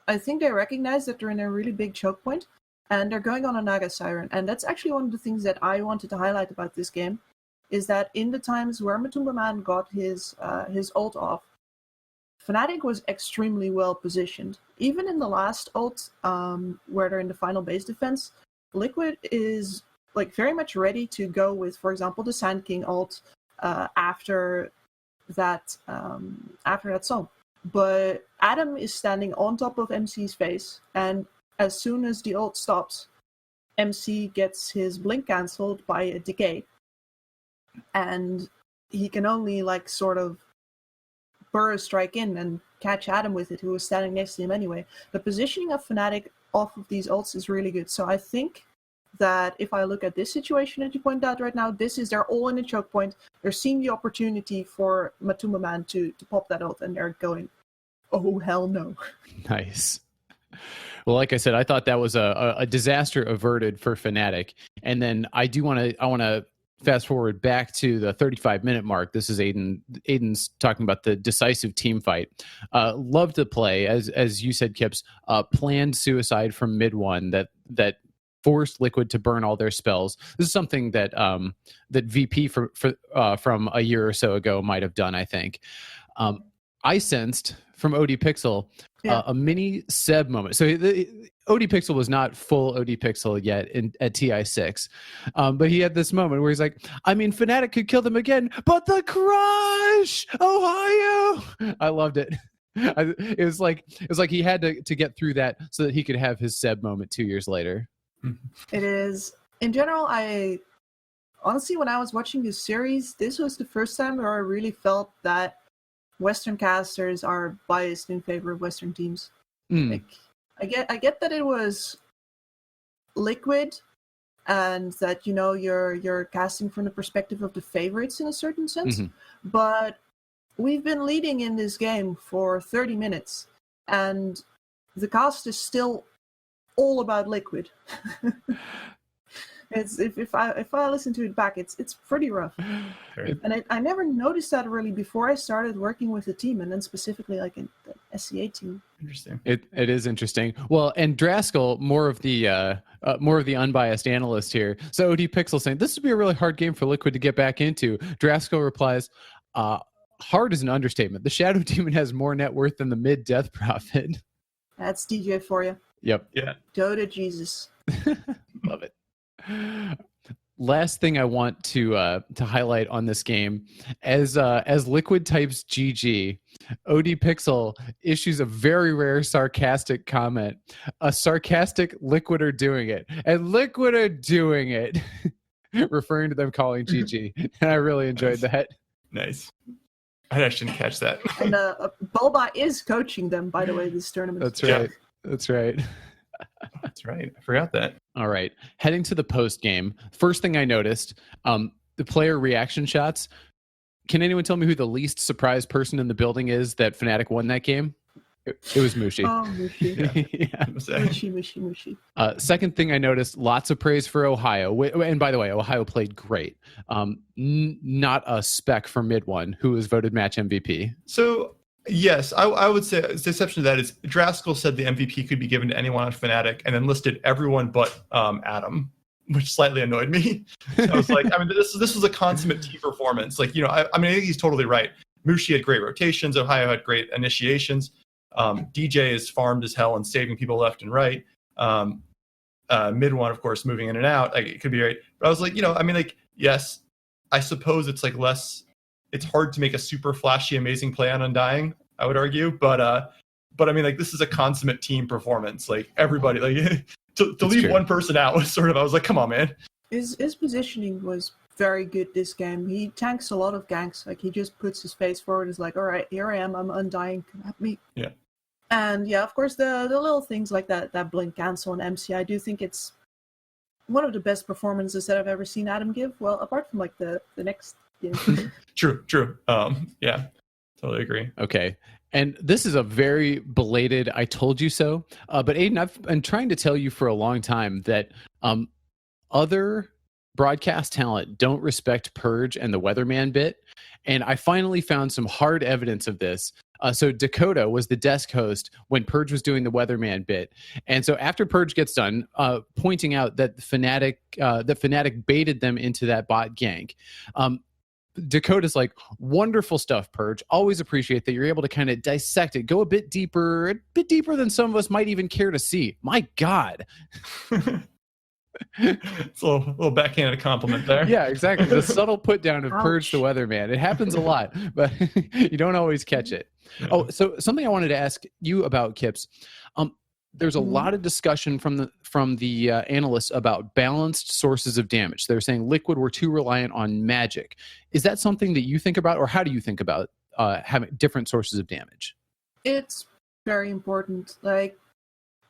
Speaker 7: I think they recognize that they're in a really big choke point, and they're going on a Naga Siren. And that's actually one of the things that I wanted to highlight about this game, is that in the times where Matumba Man got his ult off, Fnatic was extremely well positioned. Even in the last ult, where they're in the final base defense, Liquid is like very much ready to go with, for example, the Sand King ult after that song. But Adam is standing on top of MC's face, and as soon as the ult stops, MC gets his blink cancelled by a decay, and he can only like sort of burrow strike in and catch Adam with it, who was standing next to him anyway. The positioning of Fnatic off of these ults is really good. So I think that if I look at this situation that you point out right now, they're all in a choke point. They're seeing the opportunity for Matumba Man to pop that ult, and they're going, oh hell no.
Speaker 1: Nice. Well, like I said, I thought that was a disaster averted for Fnatic. And then I want to fast forward back to the 35-minute mark. This is Aden's talking about the decisive team fight. Love to play, as you said, Kips, planned suicide from mid one that forced Liquid to burn all their spells. This is something that that VP from a year or so ago might have done, I think. I sensed from OD Pixel a mini Seb moment. So OD Pixel was not full OD Pixel yet at TI6, but he had this moment where he's like, I mean, Fnatic could kill them again, but the crush, Ohio. I loved it. It was like he had to get through that so that he could have his Seb moment 2 years later.
Speaker 7: It is. In general, honestly, when I was watching this series, this was the first time where I really felt that Western casters are biased in favor of Western teams. Like, I get that it was Liquid, and that you're casting from the perspective of the favorites in a certain sense. But we've been leading in this game for 30 minutes, and the cast is still all about Liquid. It's if I listen to it back, it's pretty rough.
Speaker 6: Fair.
Speaker 7: And I never noticed that really before I started working with the team, and then specifically like in the SCA team.
Speaker 6: Interesting.
Speaker 1: It is interesting. Well, and Draskell, more of the unbiased analyst here. So OD Pixel saying this would be a really hard game for Liquid to get back into. Draskell replies, hard is an understatement. The Shadow Demon has more net worth than the mid Death Prophet.
Speaker 7: That's DJ for you.
Speaker 1: Yep.
Speaker 6: Yeah.
Speaker 7: Dota Jesus.
Speaker 1: Love it. Last thing I want to highlight on this game, as Liquid types GG, OD Pixel issues a very rare sarcastic comment. A sarcastic Liquid are doing it, and Liquid are doing it, referring to them calling GG, and I really enjoyed that.
Speaker 6: Nice. I actually didn't catch that.
Speaker 7: And Bulba is coaching them, by the way, this tournament.
Speaker 1: That's right. That's right.
Speaker 6: That's right. I forgot that.
Speaker 1: All right. Heading to the post game. First thing I noticed, the player reaction shots. Can anyone tell me who the least surprised person in the building is that Fnatic won that game? It was Mushi.
Speaker 7: Oh, Mushi.
Speaker 1: Yeah.
Speaker 7: Mushi.
Speaker 1: Second thing I noticed, lots of praise for Ohio. And by the way, Ohio played great. Not a spec for mid one, who was voted match MVP.
Speaker 6: So, yes, I would say the exception to that is Draskell said the MVP could be given to anyone on Fnatic and then listed everyone but Adam, which slightly annoyed me. So I was like, I mean, this was a consummate team performance. Like, you know, I mean, I think he's totally right. Mushi had great rotations. Ohio had great initiations. DJ is farmed as hell and saving people left and right. Mid one, of course, moving in and out. Like, it could be right. But I was like, you know, I mean, like, yes, I suppose it's like less. It's hard to make a super flashy, amazing play on Undying, I would argue. But I mean, like, this is a consummate team performance. Like, everybody, like, to leave one person out was sort of, I was like, come on, man.
Speaker 7: His positioning was very good this game. He tanks a lot of ganks. Like, he just puts his face forward. Is like, all right, here I am. I'm Undying. Come at me.
Speaker 6: Yeah.
Speaker 7: And yeah, of course, the little things like that blink cancel and MC. I do think it's one of the best performances that I've ever seen Adam give. Well, apart from like the next game.
Speaker 6: True. Yeah, totally agree.
Speaker 1: Okay. And this is a very belated I told you so. But Aden, I've been trying to tell you for a long time that other broadcast talent don't respect Purge and the Weatherman bit. And I finally found some hard evidence of this. So Dakota was the desk host when Purge was doing the Weatherman bit. And so after Purge gets done, pointing out that Fnatic baited them into that bot gank. Dakota's like, wonderful stuff, Purge. Always appreciate that you're able to kind of dissect it, go a bit deeper than some of us might even care to see. My God.
Speaker 6: It's a little backhanded compliment there.
Speaker 1: Yeah, exactly. The subtle put down of Purge the Weatherman. It happens a lot, but you don't always catch it.
Speaker 6: Yeah.
Speaker 1: Oh, so something I wanted to ask you about, Kips. There's a lot of discussion from the analysts about balanced sources of damage. They're saying Liquid were too reliant on magic. Is that something that you think about, or how do you think about having different sources of damage?
Speaker 7: It's very important. Like,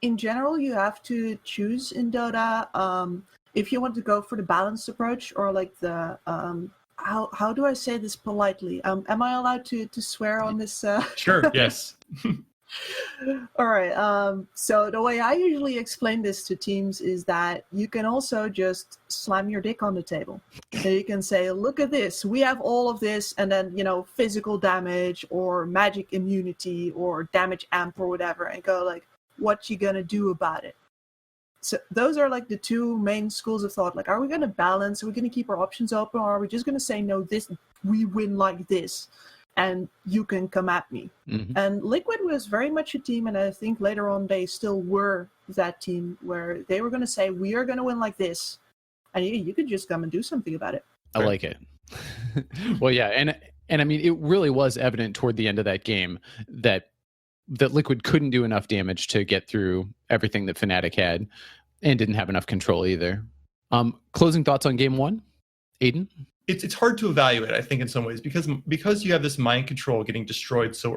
Speaker 7: in general, you have to choose in Dota if you want to go for the balanced approach or like the how do I say this politely? Am I allowed to swear on this?
Speaker 6: Sure. Yes.
Speaker 7: All right. So the way I usually explain this to teams is that you can also just slam your dick on the table. So you can say, look at this. We have all of this. And then, you know, physical damage or magic immunity or damage amp or whatever, and go like, what you gonna do about it? So those are like the two main schools of thought. Like, are we gonna balance? Are we gonna keep our options open? Or are we just gonna say, no, this, we win like this, and you can come at me?
Speaker 1: Mm-hmm.
Speaker 7: And Liquid was very much a team, and I think later on they still were that team where they were gonna say, we are gonna win like this, and you could just come and do something about it.
Speaker 1: I like it. Well, yeah, and I mean, it really was evident toward the end of that game that Liquid couldn't do enough damage to get through everything that Fnatic had, and didn't have enough control either. Closing thoughts on game one, Aden?
Speaker 6: It's hard to evaluate, I think, in some ways, because you have this mind control getting destroyed so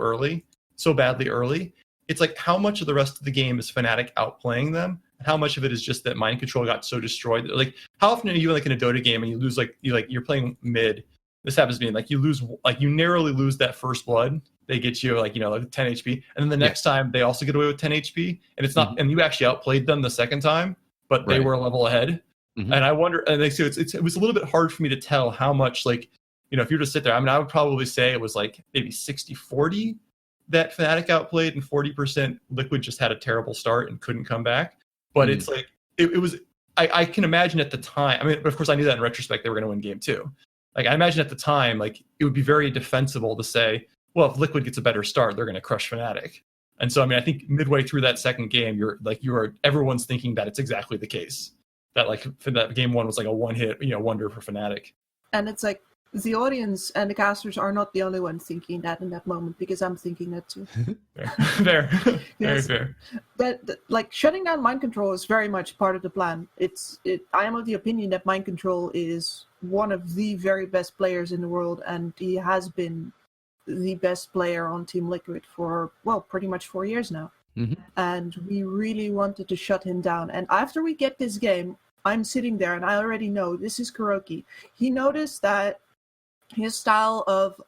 Speaker 6: badly early. It's like, how much of the rest of the game is Fnatic outplaying them? And how much of it is just that mind control got so destroyed? Like, how often are you like in a Dota game and you lose, you're playing mid? This happens to me. Like, you narrowly lose that first blood. They get you like 10 HP, and then the next time they also get away with 10 HP, and it's not, and you actually outplayed them the second time, but they were a level ahead.
Speaker 1: Mhm.
Speaker 6: And I wonder, and they say it was a little bit hard for me to tell how much, like, if you were to sit there, I mean, I would probably say it was like maybe 60-40 that Fnatic outplayed, and 40% Liquid just had a terrible start and couldn't come back. But it's like, it was, I can imagine at the time, I mean, but of course I knew that in retrospect they were going to win game 2. Like, I imagine at the time, like, it would be very defensible to say, well, if Liquid gets a better start, they're going to crush Fnatic. And so, I mean, I think midway through that second game, everyone's thinking that it's exactly the case. That, like, that game 1 was like a one-hit, wonder for Fnatic.
Speaker 7: And it's like, the audience and the casters are not the only ones thinking that in that moment, because I'm thinking that too.
Speaker 6: Fair.
Speaker 7: Yes.
Speaker 6: Very fair.
Speaker 7: But like, shutting down mind control is very much part of the plan. I am of the opinion that mind control is one of the very best players in the world, and he has been the best player on Team Liquid for, well, pretty much 4 years now.
Speaker 1: Mhm.
Speaker 7: And we really wanted to shut him down. And after we get this game, I'm sitting there and I already know this is Kuroki. He noticed that his style of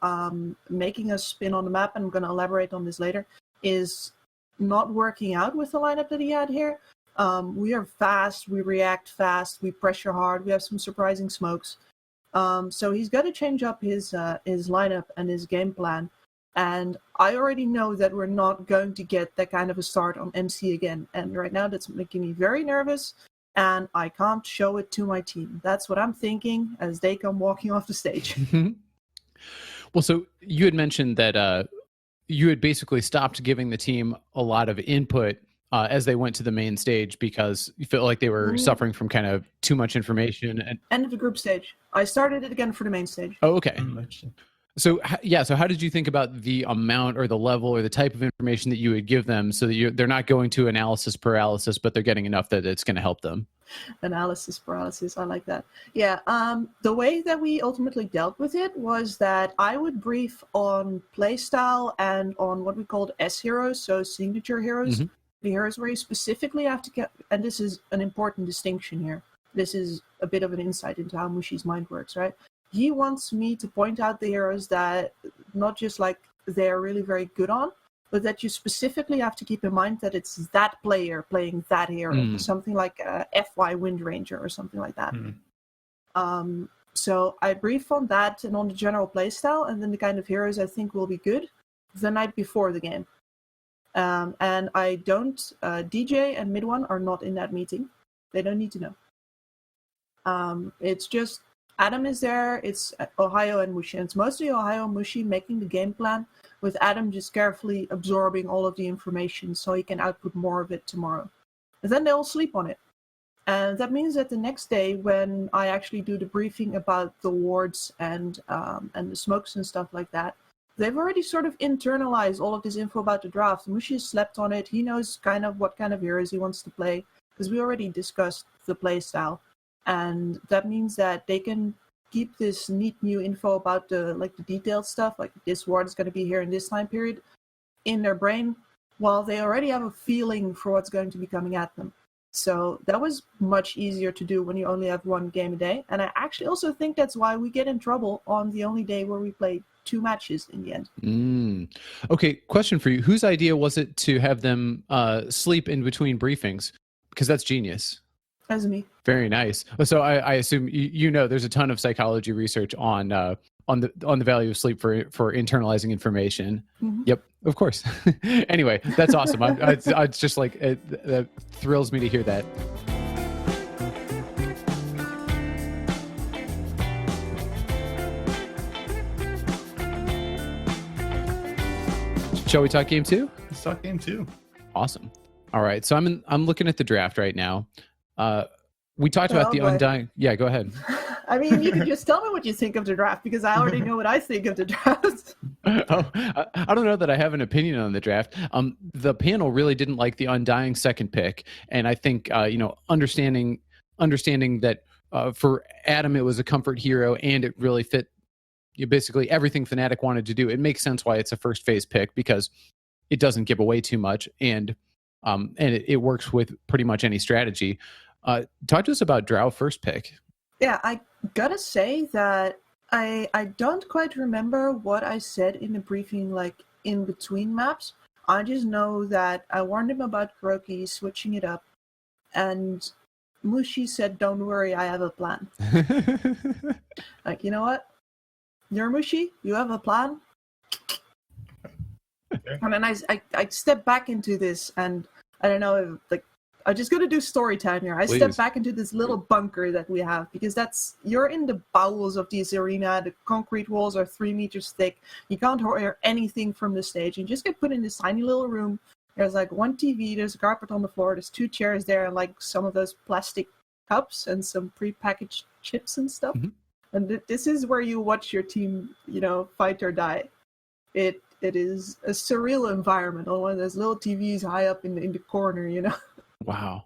Speaker 7: making us spin on the map, and I'm going to elaborate on this later, is not working out with the lineup that he had here. We are fast, we react fast, we pressure hard, we have some surprising smokes. So he's got to change up his lineup and his game plan. And I already know that we're not going to get that kind of a start on MC again. And right now that's making me very nervous. And I can't show it to my team. That's what I'm thinking as they come walking off the stage.
Speaker 1: Well, so you had mentioned that you had basically stopped giving the team a lot of input as they went to the main stage because you felt like they were suffering from kind of too much information.
Speaker 7: End of the group stage. I started it again for the main stage.
Speaker 1: Oh, okay. So how did you think about the amount or the level or the type of information that you would give them so that they're not going to analysis paralysis, but they're getting enough that it's going to help them?
Speaker 7: Analysis paralysis, I like that. Yeah, the way that we ultimately dealt with it was that I would brief on playstyle and on what we called S heroes, so signature heroes.
Speaker 1: Mhm.
Speaker 7: The heroes where you specifically have to get, and this is an important distinction here. This is a bit of an insight into how Mushi's mind works, right? He wants me to point out the heroes that not just like they're really very good on, but that you specifically have to keep in mind that it's that player playing that hero. Something like FY Wind Ranger or something like that. So I brief on that and on the general playstyle, and then the kind of heroes I think will be good the night before the game. And I don't, DJ and Mid1 are not in that meeting. They don't need to know. It's just Adam is there, it's Ohio and Mushi. And it's mostly Ohio and Mushi making the game plan, with Adam just carefully absorbing all of the information so he can output more of it tomorrow. And then they'll sleep on it. And that means that the next day, when I actually do the briefing about the wards and the smokes and stuff like that, they've already sort of internalized all of this info about the draft. Mushi has slept on it. He knows kind of what kind of heroes he wants to play, because we already discussed the play style. And that means that they can keep this neat new info about the detailed stuff, like this ward is going to be here in this time period, in their brain, while they already have a feeling for what's going to be coming at them. So that was much easier to do when you only have one game a day. And I actually also think that's why we get in trouble on the only day where we play 2 matches in the end.
Speaker 1: Okay, question for you. Whose idea was it to have them sleep in between briefings? Because that's genius.
Speaker 7: As me.
Speaker 1: Very nice. So I assume you know there's a ton of psychology research on the value of sleep for internalizing information.
Speaker 7: Mm-hmm.
Speaker 1: Yep, of course. Anyway, that's awesome. It's just like that thrills me to hear that. Shall we talk game 2?
Speaker 6: Let's talk game 2.
Speaker 1: Awesome. All right. So I'm looking at the draft right now. We talked about the Undying. Yeah, go ahead.
Speaker 7: I mean, you can just tell me what you think of the draft, because I already know what I think of the draft.
Speaker 1: I don't know that I have an opinion on the draft. The panel really didn't like the Undying second pick, and I think understanding that for Adam it was a comfort hero and it really fit basically everything Fnatic wanted to do. It makes sense why it's a first phase pick, because it doesn't give away too much, and it works with pretty much any strategy. Talk to us about Drow first pick.
Speaker 7: Yeah, I gotta say that I don't quite remember what I said in the briefing, like in between maps. I just know that I warned him about Kuroki switching it up, and Mushi said, "Don't worry, I have a plan." Like, you know what? You're Mushi, you have a plan.
Speaker 6: Okay.
Speaker 7: And then I step back into this, and I don't know, like, I'm just gonna do story time here. I step
Speaker 1: Please.
Speaker 7: back into this little bunker that we have, because you're in the bowels of this arena. The concrete walls are 3 meters thick. You can't hear anything from the stage. You just get put in this tiny little room. There's like one TV, there's a carpet on the floor, there's 2 chairs there, and like some of those plastic cups and some pre-packaged chips and stuff.
Speaker 1: Mhm.
Speaker 7: And this is where you watch your team, fight or die. It is a surreal environment on one of those little TVs high up in the corner.
Speaker 1: Wow.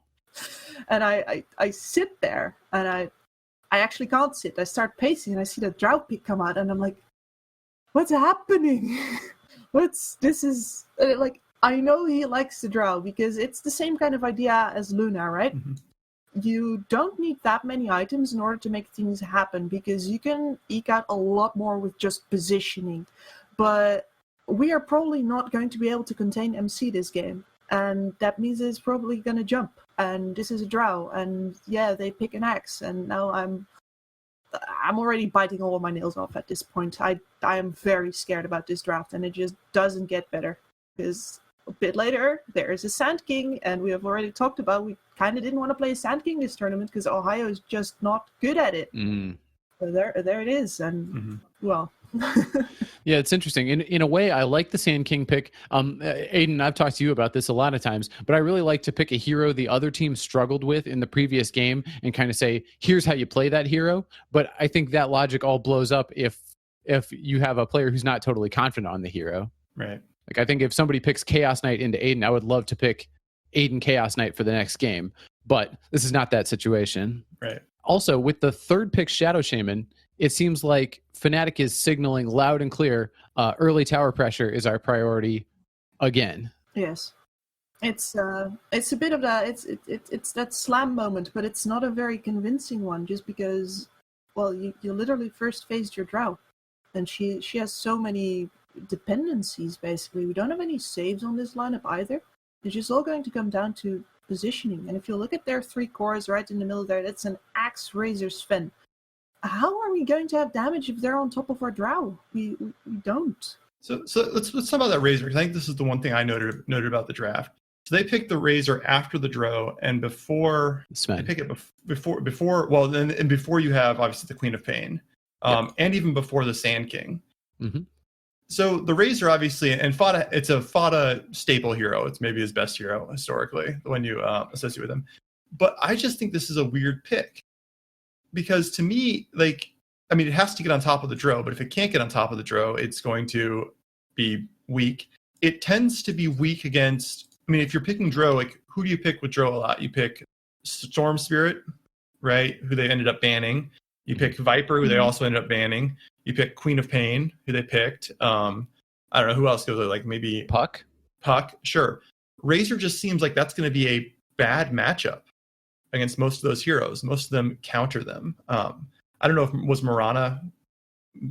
Speaker 7: And I sit there, and I actually can't sit. I start pacing, and I see the drought peak come out, and I'm like, what's happening? This is like, I know he likes the drow because it's the same kind of idea as Luna, right?
Speaker 6: Mhm.
Speaker 7: You don't need that many items in order to make things happen, because you can eke out a lot more with just positioning. But we are probably not going to be able to contain MC this game, and that means it's probably going to jump. And this is a drow, and yeah, they pick an axe, and now I'm already biting all of my nails off at this point. I am very scared about this draft, and it just doesn't get better, because a bit later there is a Sand King, and we have already talked about we kind of didn't want to play Sand King this tournament because Ohio is just not good at it.
Speaker 1: Mm.
Speaker 7: So there it is, and well.
Speaker 1: Yeah, it's interesting. In a way, I like the Sand King pick. Aden, I've talked to you about this a lot of times, but I really like to pick a hero the other team struggled with in the previous game and kind of say, here's how you play that hero. But I think that logic all blows up if you have a player who's not totally confident on the hero.
Speaker 6: Right.
Speaker 1: Like, I think if somebody picks Chaos Knight into Aden, I would love to pick Aden Chaos Knight for the next game. But this is not that situation.
Speaker 6: Right.
Speaker 1: Also, with the third pick, Shadow Shaman, it seems like Fnatic is signaling loud and clear, early tower pressure is our priority again.
Speaker 7: Yes, it's a bit of that. It's that slam moment, but it's not a very convincing one. Just because, well, you literally first faced your drow, and she has so many dependencies. Basically, we don't have any saves on this lineup either. It's just all going to come down to positioning. And if you look at their 3 cores right in the middle there, that's an Axe, Razor, Sven. How are we going to have damage if they're on top of our drow? We don't.
Speaker 6: So let's talk about that Razor, because I think this is the one thing I noted about the draft. So they picked the Razor after the Drow and before
Speaker 1: Sven.
Speaker 6: they pick it before well, and before you have obviously the Queen of Pain, and even before the Sand King.
Speaker 1: Mm-hmm.
Speaker 6: So the Razor, obviously, and Fada, it's a Fada staple hero. It's maybe his best hero historically when you associate with him. But I just think this is a weird pick, because to me, like, I mean, it has to get on top of the Drow, but if it can't get on top of the Drow, it's going to be weak. It tends to be weak against, I mean, if you're picking Drow, like, who do you pick with Drow a lot? You pick Storm Spirit, right, who they ended up banning. You pick Viper, who they also ended up banning. You pick Queen of Pain, who they picked. I don't know who else goes there, like maybe
Speaker 1: Puck,
Speaker 6: sure. Razor just seems like that's going to be a bad matchup against most of those heroes. Most of them counter them. I don't know if was Mirana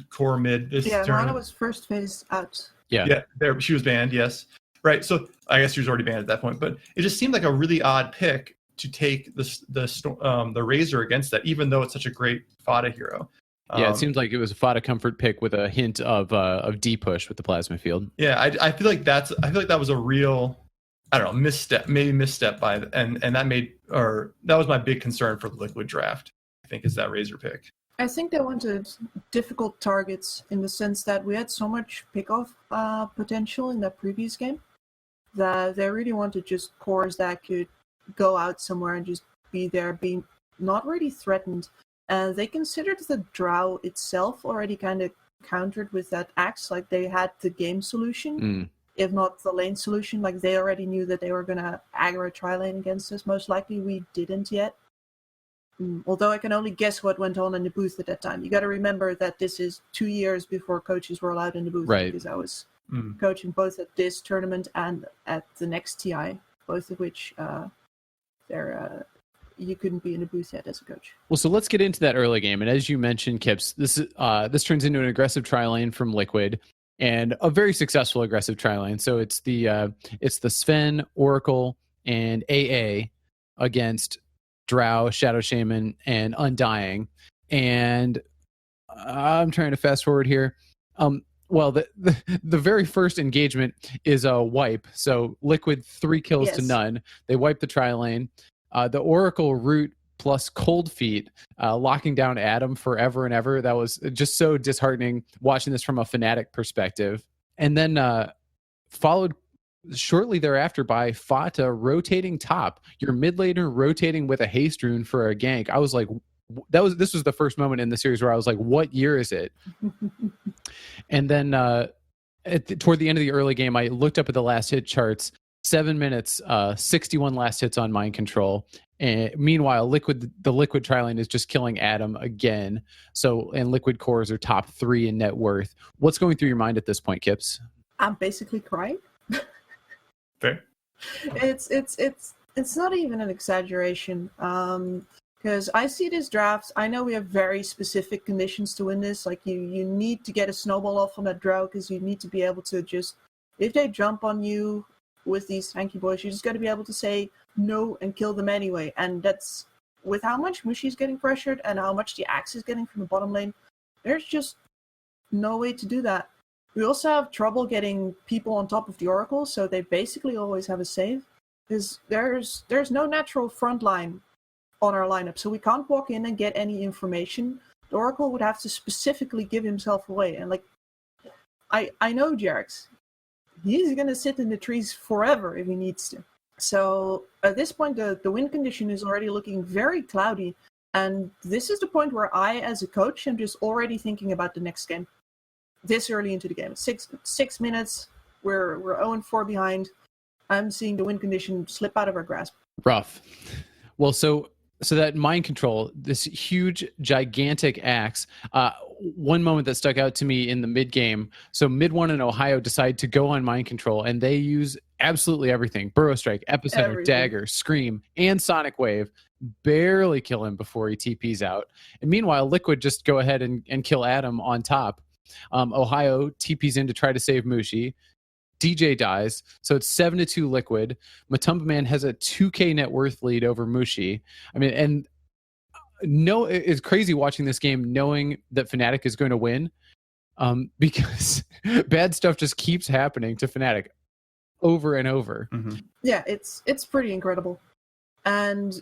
Speaker 6: core mid this
Speaker 7: Yeah,
Speaker 6: tournament.
Speaker 7: Mirana was first phase out.
Speaker 1: Yeah.
Speaker 6: There she was banned. Yes, right. So I guess she was already banned at that point. But it just seemed like a really odd pick to take the Razor against that, even though it's such a great Fada hero.
Speaker 1: Yeah, it seems like it was a Fada comfort pick with a hint of D push with the plasma field.
Speaker 6: Yeah, I feel like that was a real, I don't know, misstep by, and that was my big concern for the Liquid draft. I think is that Razor pick.
Speaker 7: I think they wanted difficult targets in the sense that we had so much pick-off potential in that previous game that they really wanted just cores that could go out somewhere and just be there, being not really threatened. They considered the Drow itself already kind of countered with that Axe, like they had the game solution, if not the lane solution. Like they already knew that they were going to aggro tri-lane against us. Most likely we didn't yet. Although I can only guess what went on in the booth at that time. You got to remember that this is 2 years before coaches were allowed in the booth.
Speaker 1: Right.
Speaker 7: Because I was coaching both at this tournament and at the next TI, both of which you couldn't be in the booth yet as a coach.
Speaker 1: Well, so let's get into that early game. And as you mentioned, Kips, this turns into an aggressive tri-lane from Liquid, and a very successful aggressive tri-lane. So it's the Sven, Oracle, and AA against Drow, Shadow Shaman, and Undying. And I'm trying to fast forward here. Well, the very first engagement is a wipe. So Liquid 3 kills to
Speaker 7: Yes.
Speaker 1: none. They wipe the tri lane. The Oracle root plus Cold Feet, locking down Adam forever and ever. That was just so disheartening watching this from a Fnatic perspective. And then followed shortly thereafter by Fata rotating top. Your mid laner rotating with a haste rune for a gank. I was like, this was the first moment in the series where I was like, what year is it? And then toward the end of the early game, I looked up at the last hit charts. 7 minutes, 61 last hits on Mind Control. And meanwhile, the Liquid tri-lane is just killing Adam again. So, and Liquid cores are top 3 in net worth. What's going through your mind at this point, Kips?
Speaker 7: I'm basically crying.
Speaker 6: Fair.
Speaker 7: It's not even an exaggeration. Because I see this draft, I know we have very specific conditions to win this. Like you need to get a snowball off on that Drow because you need to be able to just, if they jump on you with these tanky boys, you just got to be able to say no and kill them anyway. And that's with how much Mushi's getting pressured and how much the Axe is getting from the bottom lane. There's just no way to do that. We also have trouble getting people on top of the Oracle, so they basically always have a save. Because there's no natural front line on our lineup, so we can't walk in and get any information. The Oracle would have to specifically give himself away, and like I know Jarex, he's gonna sit in the trees forever if he needs to. So at this point, the win condition is already looking very cloudy, and this is the point where I, as a coach, am just already thinking about the next game. This early into the game, six minutes, we're 0-4 behind. I'm seeing the win condition slip out of our grasp.
Speaker 1: Rough. Well, so that Mind Control, this huge, gigantic axe, one moment that stuck out to me in the mid game. So mid one in Ohio decide to go on Mind Control, and they use absolutely everything. Burrow Strike, Epicenter,
Speaker 7: Everything.
Speaker 1: Dagger, Scream, and Sonic Wave. Barely kill him before he TPs out. And meanwhile, Liquid just go ahead and kill Adam on top. Ohio TPs in to try to save Mushi. DJ dies, so it's 7-2 Liquid. Matumba Man has a 2K net worth lead over Mushi. I mean, and it's crazy watching this game knowing that Fnatic is going to win, because bad stuff just keeps happening to Fnatic over and over.
Speaker 6: Mm-hmm.
Speaker 7: Yeah, it's pretty incredible. And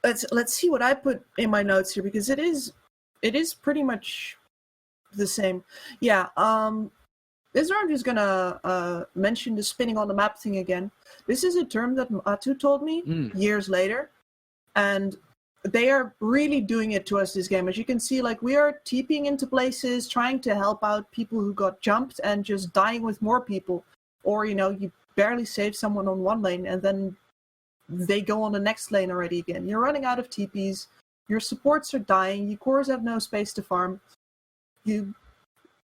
Speaker 7: let's see what I put in my notes here, because it is pretty much the same. Yeah. This I'm just gonna mention the spinning on the map thing again. This is a term that Atu told me years later, and they are really doing it to us this game. As you can see, like, we are TPing into places, trying to help out people who got jumped and just dying with more people. Or, you barely save someone on one lane and then they go on the next lane already again. You're running out of TPs, your supports are dying, your cores have no space to farm.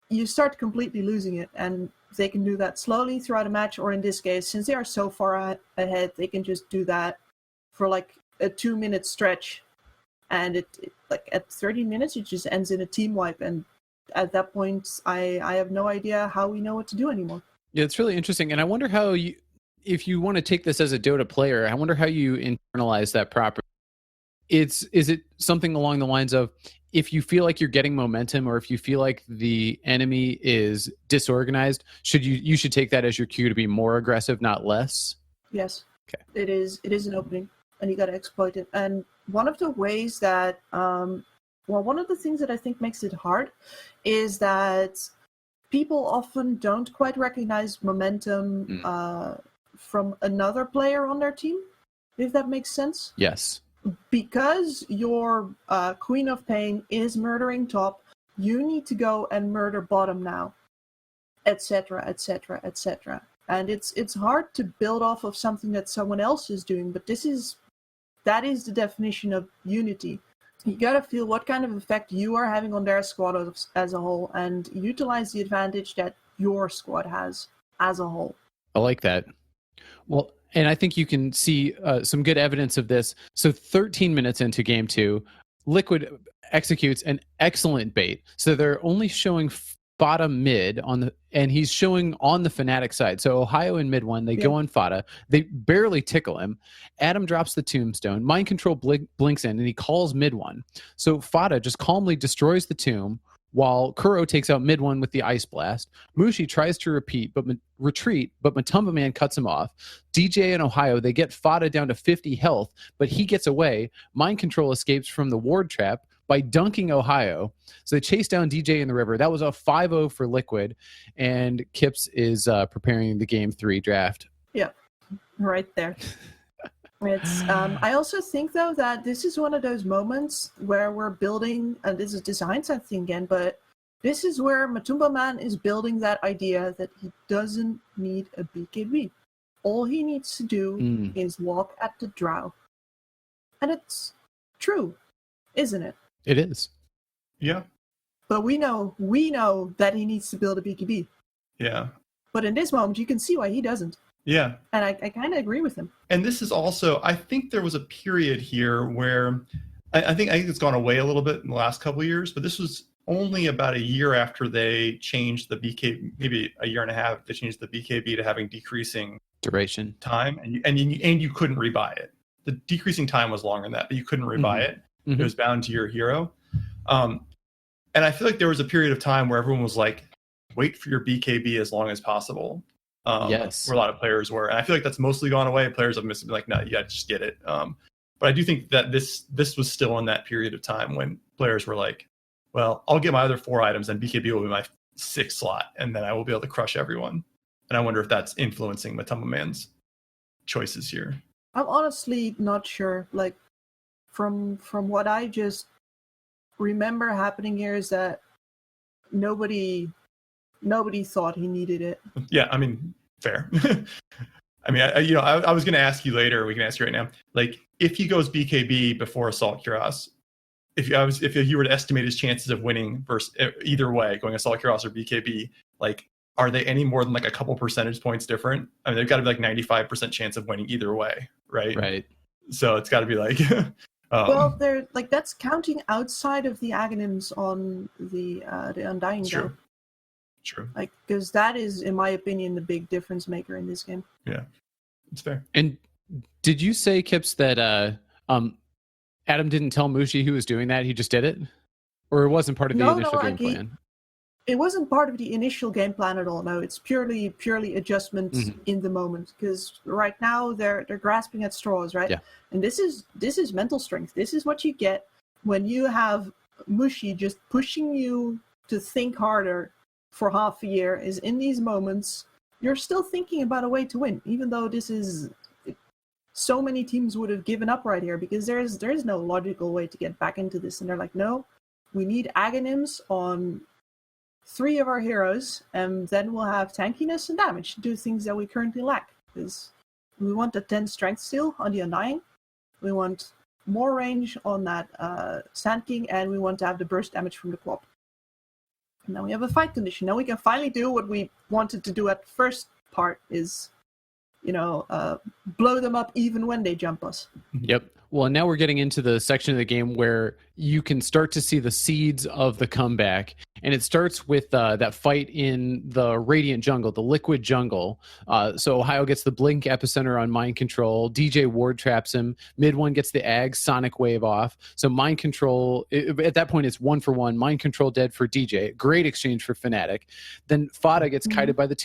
Speaker 7: You start completely losing it, and they can do that slowly throughout a match, or in this case, since they are so far ahead, they can just do that for like a 2-minute stretch, and it like at 30 minutes, it just ends in a team wipe, and at that point, I have no idea how we know what to do anymore.
Speaker 1: Yeah, it's really interesting, and I wonder how if you want to take this as a Dota player, I wonder how you internalize that properly. Is it something along the lines of, if you feel like you're getting momentum, or if you feel like the enemy is disorganized, you should take that as your cue to be more aggressive, not less?
Speaker 7: Yes.
Speaker 1: Okay.
Speaker 7: It is an opening, and you got to exploit it. And one of the ways that, one of the things that I think makes it hard is that people often don't quite recognize momentum from another player on their team, if that makes sense.
Speaker 1: Yes.
Speaker 7: Because your Queen of Pain is murdering top, you need to go and murder bottom now, etc., etc., etc. And it's hard to build off of something that someone else is doing, but that is the definition of unity. You gotta feel what kind of effect you are having on their squad as a whole, and utilize the advantage that your squad has as a whole.
Speaker 1: I like that. Well, and I think you can see some good evidence of this. So 13 minutes into game 2, Liquid executes an excellent bait. So they're only showing Fata mid and he's showing on the Fnatic side. So Ohio in mid one, they go on Fata. They barely tickle him. Adam drops the tombstone. Mind control blinks in and he calls mid one. So Fata just calmly destroys the tomb while Kuro takes out mid one with the ice blast. Mushi tries to retreat, but Matumba Man cuts him off. DJ and Ohio, they get Fata down to 50 health, but he gets away. Mind control escapes from the ward trap by dunking Ohio. So they chase down DJ in the river. That was a 5-0 for Liquid, and Kips is preparing the game 3 draft.
Speaker 7: Yeah, right there. It's. I also think, though, that this is one of those moments where we're building, and this is this hindsight thing again, but this is where Matumba Man is building that idea that he doesn't need a BKB. All he needs to do is walk at the drow. And it's true, isn't it?
Speaker 1: It is.
Speaker 6: Yeah.
Speaker 7: But we know that he needs to build a BKB.
Speaker 6: Yeah.
Speaker 7: But in this moment, you can see why he doesn't.
Speaker 6: Yeah.
Speaker 7: And I kind of agree with him.
Speaker 6: And this is also, I think there was a period here where I think it's gone away a little bit in the last couple of years, but this was only about a year after they changed the BKB, maybe a year and a half, they changed the BKB to having decreasing
Speaker 1: duration
Speaker 6: time, and you couldn't rebuy it. The decreasing time was longer than that, but you couldn't rebuy it. It was bound to your hero. And I feel like there was a period of time where everyone was like, wait for your BKB as long as possible.
Speaker 1: Yes.
Speaker 6: Where a lot of players were. And I feel like that's mostly gone away. Players have been like, no, you got to just get it. But I do think that this was still in that period of time when players were like, well, I'll get my other 4 items and BKB will be my 6th slot, and then I will be able to crush everyone. And I wonder if that's influencing Matumba Man's choices here.
Speaker 7: I'm honestly not sure. Like, from what I just remember happening here is that nobody thought he needed it.
Speaker 6: Yeah, I mean, fair. I mean, I was going to ask you later. We can ask you right now. Like, if he goes BKB before Assault Cuirass, if you were to estimate his chances of winning versus either way, going Assault Cuirass or BKB, like, are they any more than like a couple percentage points different? I mean, they've got to be like 95% chance of winning either way, right?
Speaker 1: Right.
Speaker 6: So it's got to be like.
Speaker 7: Well, they're like, that's counting outside of the Aghanims on the Undying.
Speaker 6: True. True.
Speaker 7: Like, because that is, in my opinion, the big difference maker in this game.
Speaker 6: Yeah, it's fair.
Speaker 1: And did you say, Kips, that Adam didn't tell Mushi who was doing that? He just did it, or it wasn't part of the initial game plan?
Speaker 7: It wasn't part of the initial game plan at all. No, it's purely adjustments in the moment. Because right now they're grasping at straws, right?
Speaker 1: Yeah.
Speaker 7: And this is mental strength. This is what you get when you have Mushi just pushing you to think harder for half a year. Is in these moments you're still thinking about a way to win, even though this is so many teams would have given up right here because there is no logical way to get back into this, and they're like, no, we need Aghanims on 3 of our heroes, and then we'll have tankiness and damage to do things that we currently lack. Because we want a 10 strength steal on the Undying, we want more range on that Sand King, and we want to have the burst damage from the Quap. And now we have a fight condition. Now we can finally do what we wanted to do at the first part, is, blow them up even when they jump us.
Speaker 1: Yep. Well, now we're getting into the section of the game where you can start to see the seeds of the comeback. And it starts with that fight in the Radiant jungle, the Liquid jungle. So Ohio gets the Blink Epicenter on Mind Control. DJ ward traps him. Mid one gets the Ag Sonic Wave off. So Mind Control, at that point, it's 1-for-1. Mind Control dead for DJ. Great exchange for Fnatic. Then Fata gets kited by the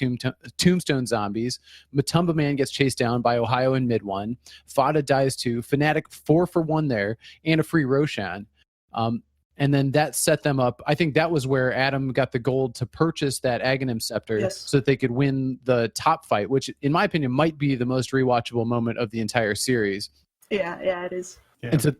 Speaker 1: Tombstone zombies. Matumba Man gets chased down by Ohio in mid one. Fata dies too. Fnatic 4-for-1 there, and a free Roshan. And then that set them up. I think that was where Adam got the gold to purchase that Aghanim Scepter so that they could win the top fight, which in my opinion might be the most rewatchable moment of the entire series.
Speaker 7: Yeah, it is.
Speaker 6: Yeah.
Speaker 1: And so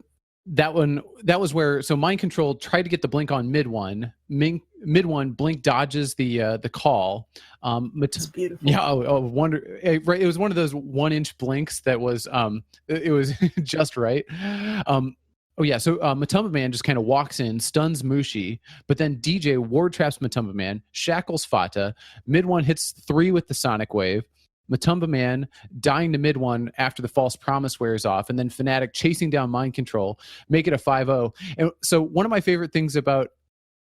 Speaker 1: that was where, so Mind Control tried to get the blink on mid one. Mid one, Blink dodges the call.
Speaker 7: It's beautiful.
Speaker 1: Yeah, right. It was one of those 1-inch blinks that was it was just right. So Matumba Man just kind of walks in, stuns Mushi, but then DJ ward traps Matumba Man, shackles Fata. Mid one hits 3 with the Sonic Wave. Matumba Man dying to mid one after the false promise wears off, and then Fnatic chasing down Mind Control, make it a 5-0. And so one of my favorite things about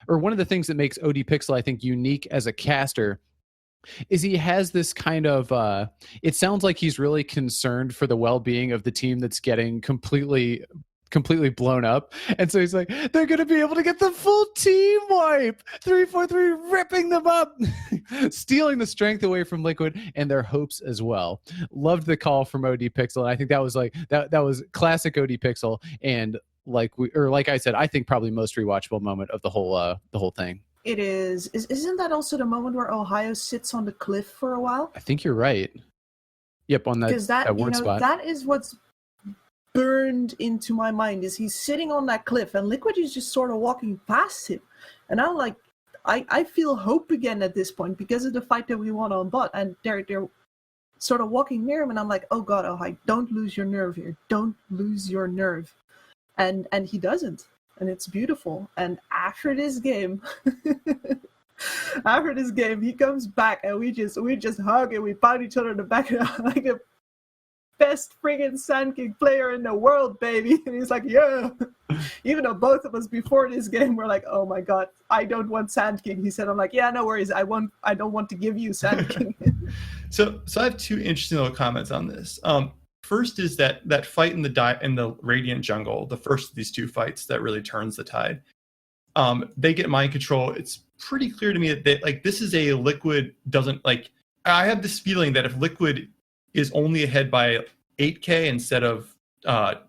Speaker 1: or one of the things that makes OD Pixel, I think, unique as a caster is he has this kind of it sounds like he's really concerned for the well-being of the team that's getting completely blown up, and so he's like, they're gonna be able to get the full team wipe, 3-4-3, ripping them up, stealing the strength away from Liquid and their hopes as well. Loved the call from OD Pixel, and I think that was like that was classic OD Pixel, and like I said, I think probably most rewatchable moment of the whole thing.
Speaker 7: It is. Isn't that also the moment where Ohio sits on the cliff for a while?
Speaker 1: I think you're right. Yep, on that word spot.
Speaker 7: That is what's burned into my mind, is he's sitting on that cliff and Liquid is just sort of walking past him. And I'm like, I feel hope again at this point because of the fight that we won on bot, and they're sort of walking near him, and I'm like, oh god, Ohio, don't lose your nerve here. Don't lose your nerve. And he doesn't. And it's beautiful. And after this game, he comes back and we just hug and we pound each other in the back like a best friggin' Sand King player in the world, baby. And he's like, yeah. Even though both of us before this game were like, oh my god, I don't want Sand King. He said, I'm like, yeah, no worries. I don't want to give you Sand King.
Speaker 6: So I have two interesting little comments on this. First is that fight in the Radiant jungle, the first of these two fights that really turns the tide. They get mind control. It's pretty clear to me that like this is a Liquid doesn't like. I have this feeling that if Liquid is only ahead by 8K instead of or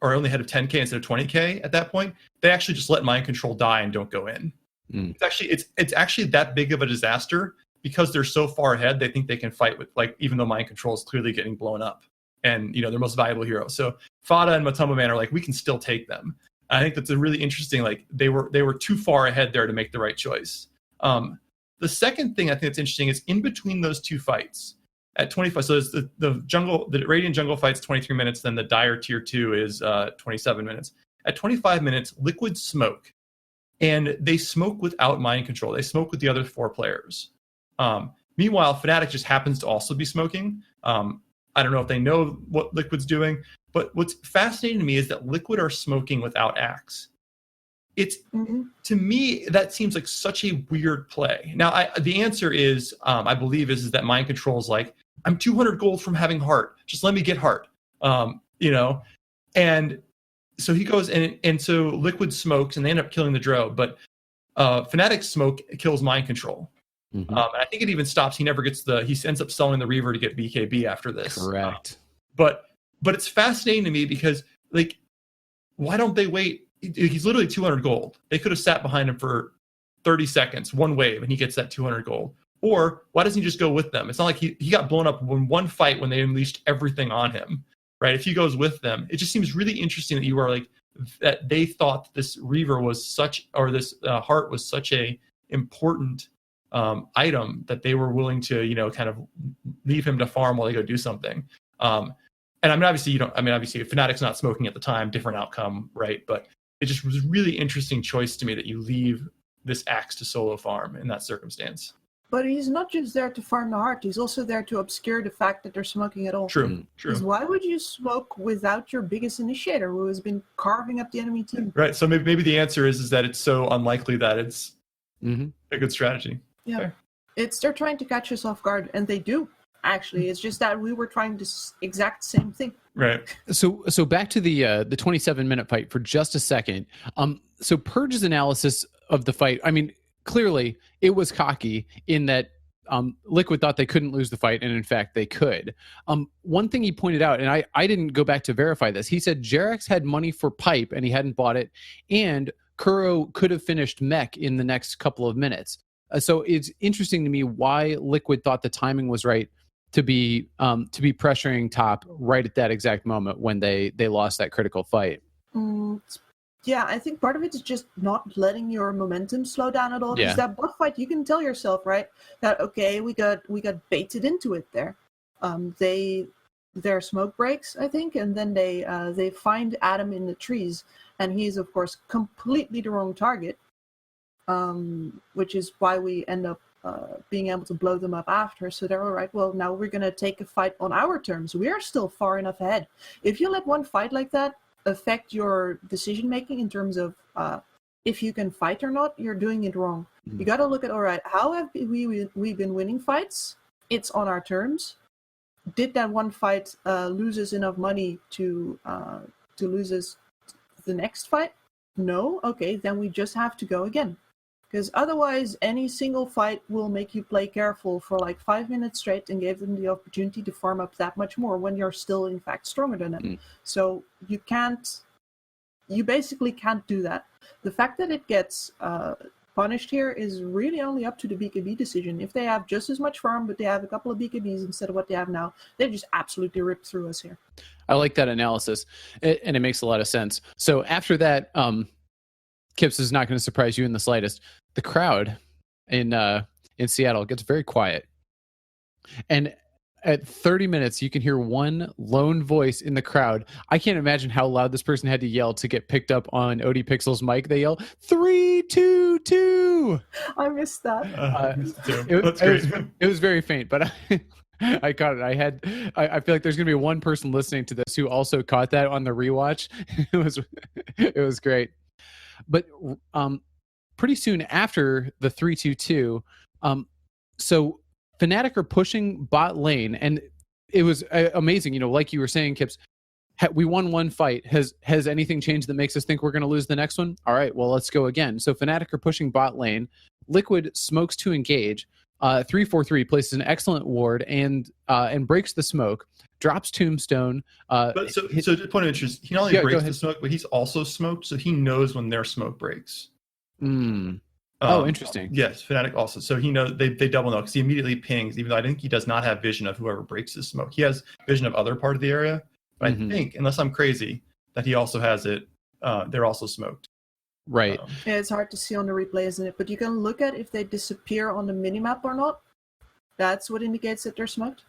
Speaker 6: only ahead of 10K instead of 20K at that point, they actually just let mind control die and don't go in. It's actually that big of a disaster because they're so far ahead. They think they can fight with, like, even though mind control is clearly getting blown up. And, you know, their most valuable hero. So Fada and Matoma Man are like, we can still take them. I think that's a really interesting, like, they were too far ahead there to make the right choice. The second thing I think that's interesting is in between those two fights at 25. So there's the Radiant jungle fight's 23 minutes. Then the Dire tier 2 is 27 minutes. At 25 minutes, Liquid smoke. And they smoke without mind control. They smoke with the other 4 players. Meanwhile, Fnatic just happens to also be smoking. I don't know if they know what Liquid's doing, but what's fascinating to me is that Liquid are smoking without Axe. It's to me that seems like such a weird play. Now, the answer is, I believe, is that mind control is like, I'm 200 gold from having heart. Just let me get heart. You know, and so he goes and so Liquid smokes and they end up killing the Drow, but Fnatic's smoke kills mind control. And I think it even stops. He never gets he ends up selling the Reaver to get BKB after this.
Speaker 1: Correct.
Speaker 6: But it's fascinating to me because, like, why don't they wait? He's literally 200 gold. They could have sat behind him for 30 seconds, one wave, and he gets that 200 gold. Or why doesn't he just go with them? It's not like he got blown up in one fight when they unleashed everything on him, right? If he goes with them, it just seems really interesting that you are like, that they thought this Reaver was such, or this heart was such a important item that they were willing to, you know, kind of leave him to farm while they go do something. And I mean, obviously if Fnatic's not smoking at the time, different outcome, right? But it just was a really interesting choice to me that you leave this Axe to solo farm in that circumstance.
Speaker 7: But he's not just there to farm the heart, he's also there to obscure the fact that they're smoking at all.
Speaker 6: True.
Speaker 7: Because why would you smoke without your biggest initiator who has been carving up the enemy team?
Speaker 6: Right, so maybe the answer is that it's so unlikely that it's a good strategy.
Speaker 7: Yeah, they're trying to catch us off guard, and they do. Actually, it's just that we were trying the exact same thing.
Speaker 6: Right.
Speaker 1: So back to the 27-minute fight for just a second. So Purge's analysis of the fight, I mean, clearly it was cocky in that Liquid thought they couldn't lose the fight, and in fact they could. One thing he pointed out, and I didn't go back to verify this, he said Jerax had money for pipe and he hadn't bought it, and Kuro could have finished mech in the next couple of minutes. So it's interesting to me why Liquid thought the timing was right to be pressuring top right at that exact moment when they lost that critical fight.
Speaker 7: Yeah, I think part of it is just not letting your momentum slow down at all. Because that bot fight, you can tell yourself, right, that okay, we got baited into it there. Their smoke breaks, I think, and then they find Adam in the trees, and he's of course completely the wrong target. Which is why we end up being able to blow them up after. So they're all right, well, now we're going to take a fight on our terms. We are still far enough ahead. If you let one fight like that affect your decision-making in terms of if you can fight or not, you're doing it wrong. You got to look at, all right, how have we been winning fights? It's on our terms. Did that one fight lose us enough money to lose us the next fight? No? Okay, then we just have to go again. Because otherwise, any single fight will make you play careful for like 5 minutes straight and give them the opportunity to farm up that much more when you're still, in fact, stronger than them. So you basically can't do that. The fact that it gets punished here is really only up to the BKB decision. If they have just as much farm, but they have a couple of BKBs instead of what they have now, they just absolutely ripped through us here.
Speaker 1: I like that analysis, and it makes a lot of sense. So after that, Kips is not going to surprise you in the slightest. The crowd in Seattle gets very quiet, and at 30 minutes, you can hear one lone voice in the crowd. I can't imagine how loud this person had to yell to get picked up on OD Pixel's mic. They yell 3, 2, 2.
Speaker 7: I missed that.
Speaker 6: That's great.
Speaker 1: It was very faint, but I caught it. I feel like there's gonna be one person listening to this who also caught that on the rewatch. It was great. But pretty soon after the 3-2-2, so Fnatic are pushing bot lane, and it was amazing. You know, like you were saying, Kips, we won one fight. Has anything changed that makes us think we're going to lose the next one? All right, well, let's go again. So Fnatic are pushing bot lane. Liquid smokes to engage. 3-4-3 places an excellent ward and breaks the smoke. Drops Tombstone.
Speaker 6: But so the point of interest, he not only breaks the smoke, but he's also smoked, so he knows when their smoke breaks.
Speaker 1: Interesting.
Speaker 6: Yes, Fnatic also. So he knows they double know because he immediately pings, even though I think he does not have vision of whoever breaks his smoke. He has vision of other part of the area, but I think, unless I'm crazy, that he also has it. They're also smoked.
Speaker 1: Right.
Speaker 7: Yeah, it's hard to see on the replay, isn't it? But you can look at if they disappear on the minimap or not. That's what indicates that they're smoked.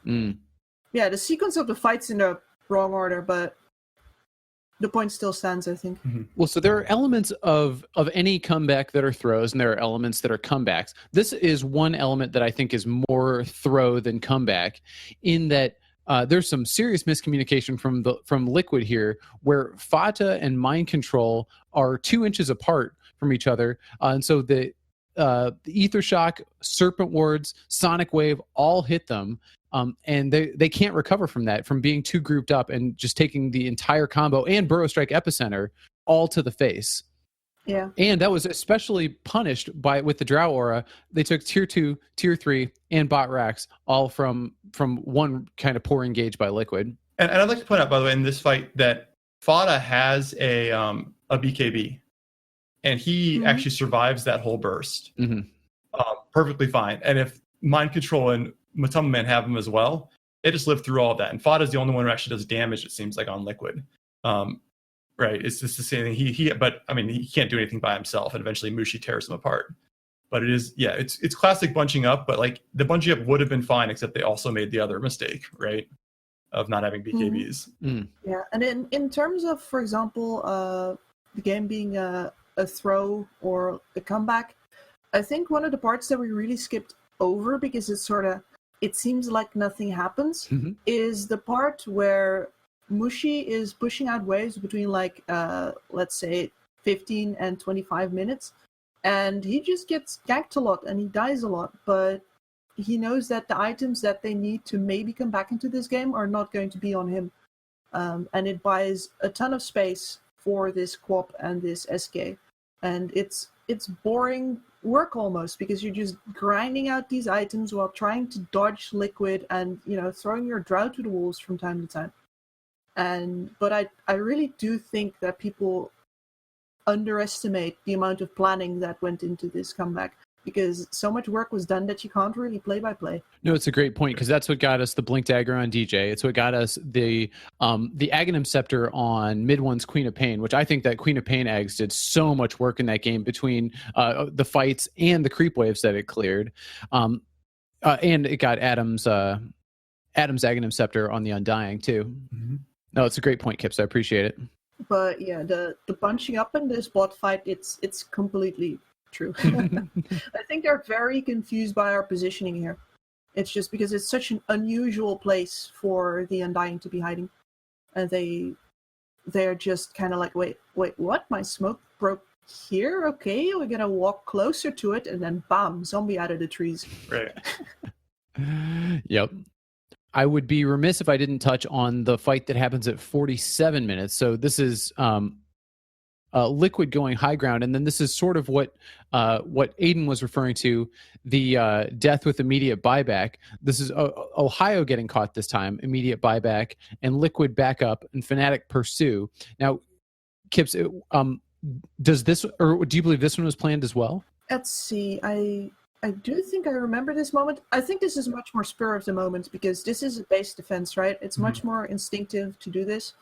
Speaker 7: Yeah, the sequence of the fight's in the wrong order, but the point still stands, I think.
Speaker 1: Well, so there are elements of any comeback that are throws, and there are elements that are comebacks. This is one element that I think is more throw than comeback, in that there's some serious miscommunication from Liquid here, where Fata and Mind Control are 2 inches apart from each other, and so the Ether Shock, Serpent Wards, Sonic Wave all hit them. And they can't recover from that, from being too grouped up and just taking the entire combo and Burrow Strike Epicenter all to the face.
Speaker 7: Yeah.
Speaker 1: And that was especially punished with the Drow Aura. They took tier 2, tier 3, and bot racks all from one kind of poor engage by Liquid.
Speaker 6: And I'd like to point out, by the way, in this fight that Fata has a BKB, and he actually survives that whole burst perfectly fine. And if Mind Control and Matama Man have him as well, they just live through all of that. And Fata's the only one who actually does damage, it seems like, on Liquid. Right? It's just the same thing. But I mean, he can't do anything by himself, and eventually Mushi tears him apart. But it's classic bunching up. But like the bunching up would have been fine, except they also made the other mistake, right, of not having BKBs.
Speaker 7: Yeah, and in terms of, for example, the game being a throw or a comeback, I think one of the parts that we really skipped over, because it seems like nothing happens, is the part where Mushi is pushing out waves between let's say 15 and 25 minutes, and he just gets ganked a lot and he dies a lot, but he knows that the items that they need to maybe come back into this game are not going to be on him, and it buys a ton of space for this Quap and this SK, and it's boring work almost, because you're just grinding out these items while trying to dodge Liquid and throwing your Drow to the wolves from time to time. But I really do think that people underestimate the amount of planning that went into this comeback, because so much work was done that you can't really play by play.
Speaker 1: No, it's a great point, because that's what got us the Blink Dagger on DJ. It's what got us the Aghanim Scepter on Mid One's Queen of Pain, which I think that Queen of Pain eggs did so much work in that game between the fights and the creep waves that it cleared. And it got Adam's Aghanim Scepter on the Undying too. No, it's a great point, Kips. I appreciate it.
Speaker 7: But yeah, the bunching up in this bot fight, it's completely true. I think they're very confused by our positioning here. It's just because it's such an unusual place for the Undying to be hiding, and they're just kind of like, wait, what? My smoke broke here, okay, we're gonna walk closer to it, and then bam, zombie out of the trees.
Speaker 6: Right.
Speaker 1: Yep. I would be remiss if I didn't touch on the fight that happens at 47 minutes. So this is Liquid going high ground, and then this is sort of what Aden was referring to, the death with immediate buyback. This is Ohio getting caught this time, immediate buyback, and Liquid back up, and Fnatic pursue. Now, Kips, does this, or do you believe this one was planned as well?
Speaker 7: Let's see. I do think I remember this moment. I think this is much more spur of the moment because this is a base defense, right? It's much more instinctive to do this.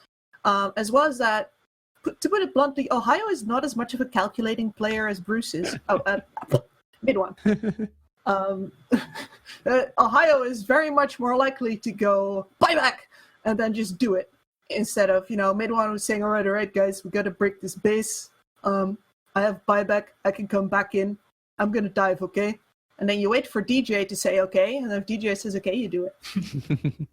Speaker 7: As well as that, to put it bluntly, Ohio is not as much of a calculating player as Bruce is. Mid one. Ohio is very much more likely to go buyback and then just do it instead of, mid one was saying, all right, guys, we got to break this base. I have buyback. I can come back in. I'm going to dive, okay? And then you wait for DJ to say okay, and if DJ says okay, you do it.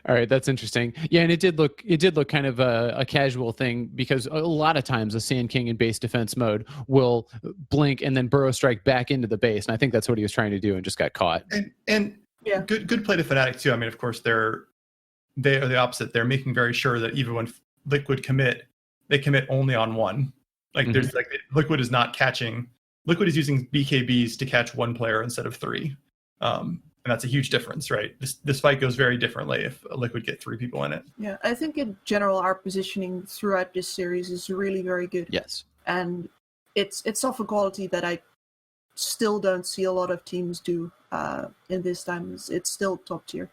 Speaker 1: All right, that's interesting. Yeah, and it did look kind of a casual thing because a lot of times a Sand King in base defense mode will blink and then burrow strike back into the base, and I think that's what he was trying to do and just got caught.
Speaker 6: And
Speaker 7: yeah,
Speaker 6: good play to Fnatic too. I mean, of course, they are the opposite. They're making very sure that even when Liquid commit, they commit only on one. Like there's Liquid is not catching. Liquid is using BKBs to catch one player instead of three. And that's a huge difference, right? This fight goes very differently if Liquid get three people in it.
Speaker 7: Yeah, I think in general our positioning throughout this series is really very good.
Speaker 1: Yes.
Speaker 7: And it's of a quality that I still don't see a lot of teams do in this time. It's still top tier.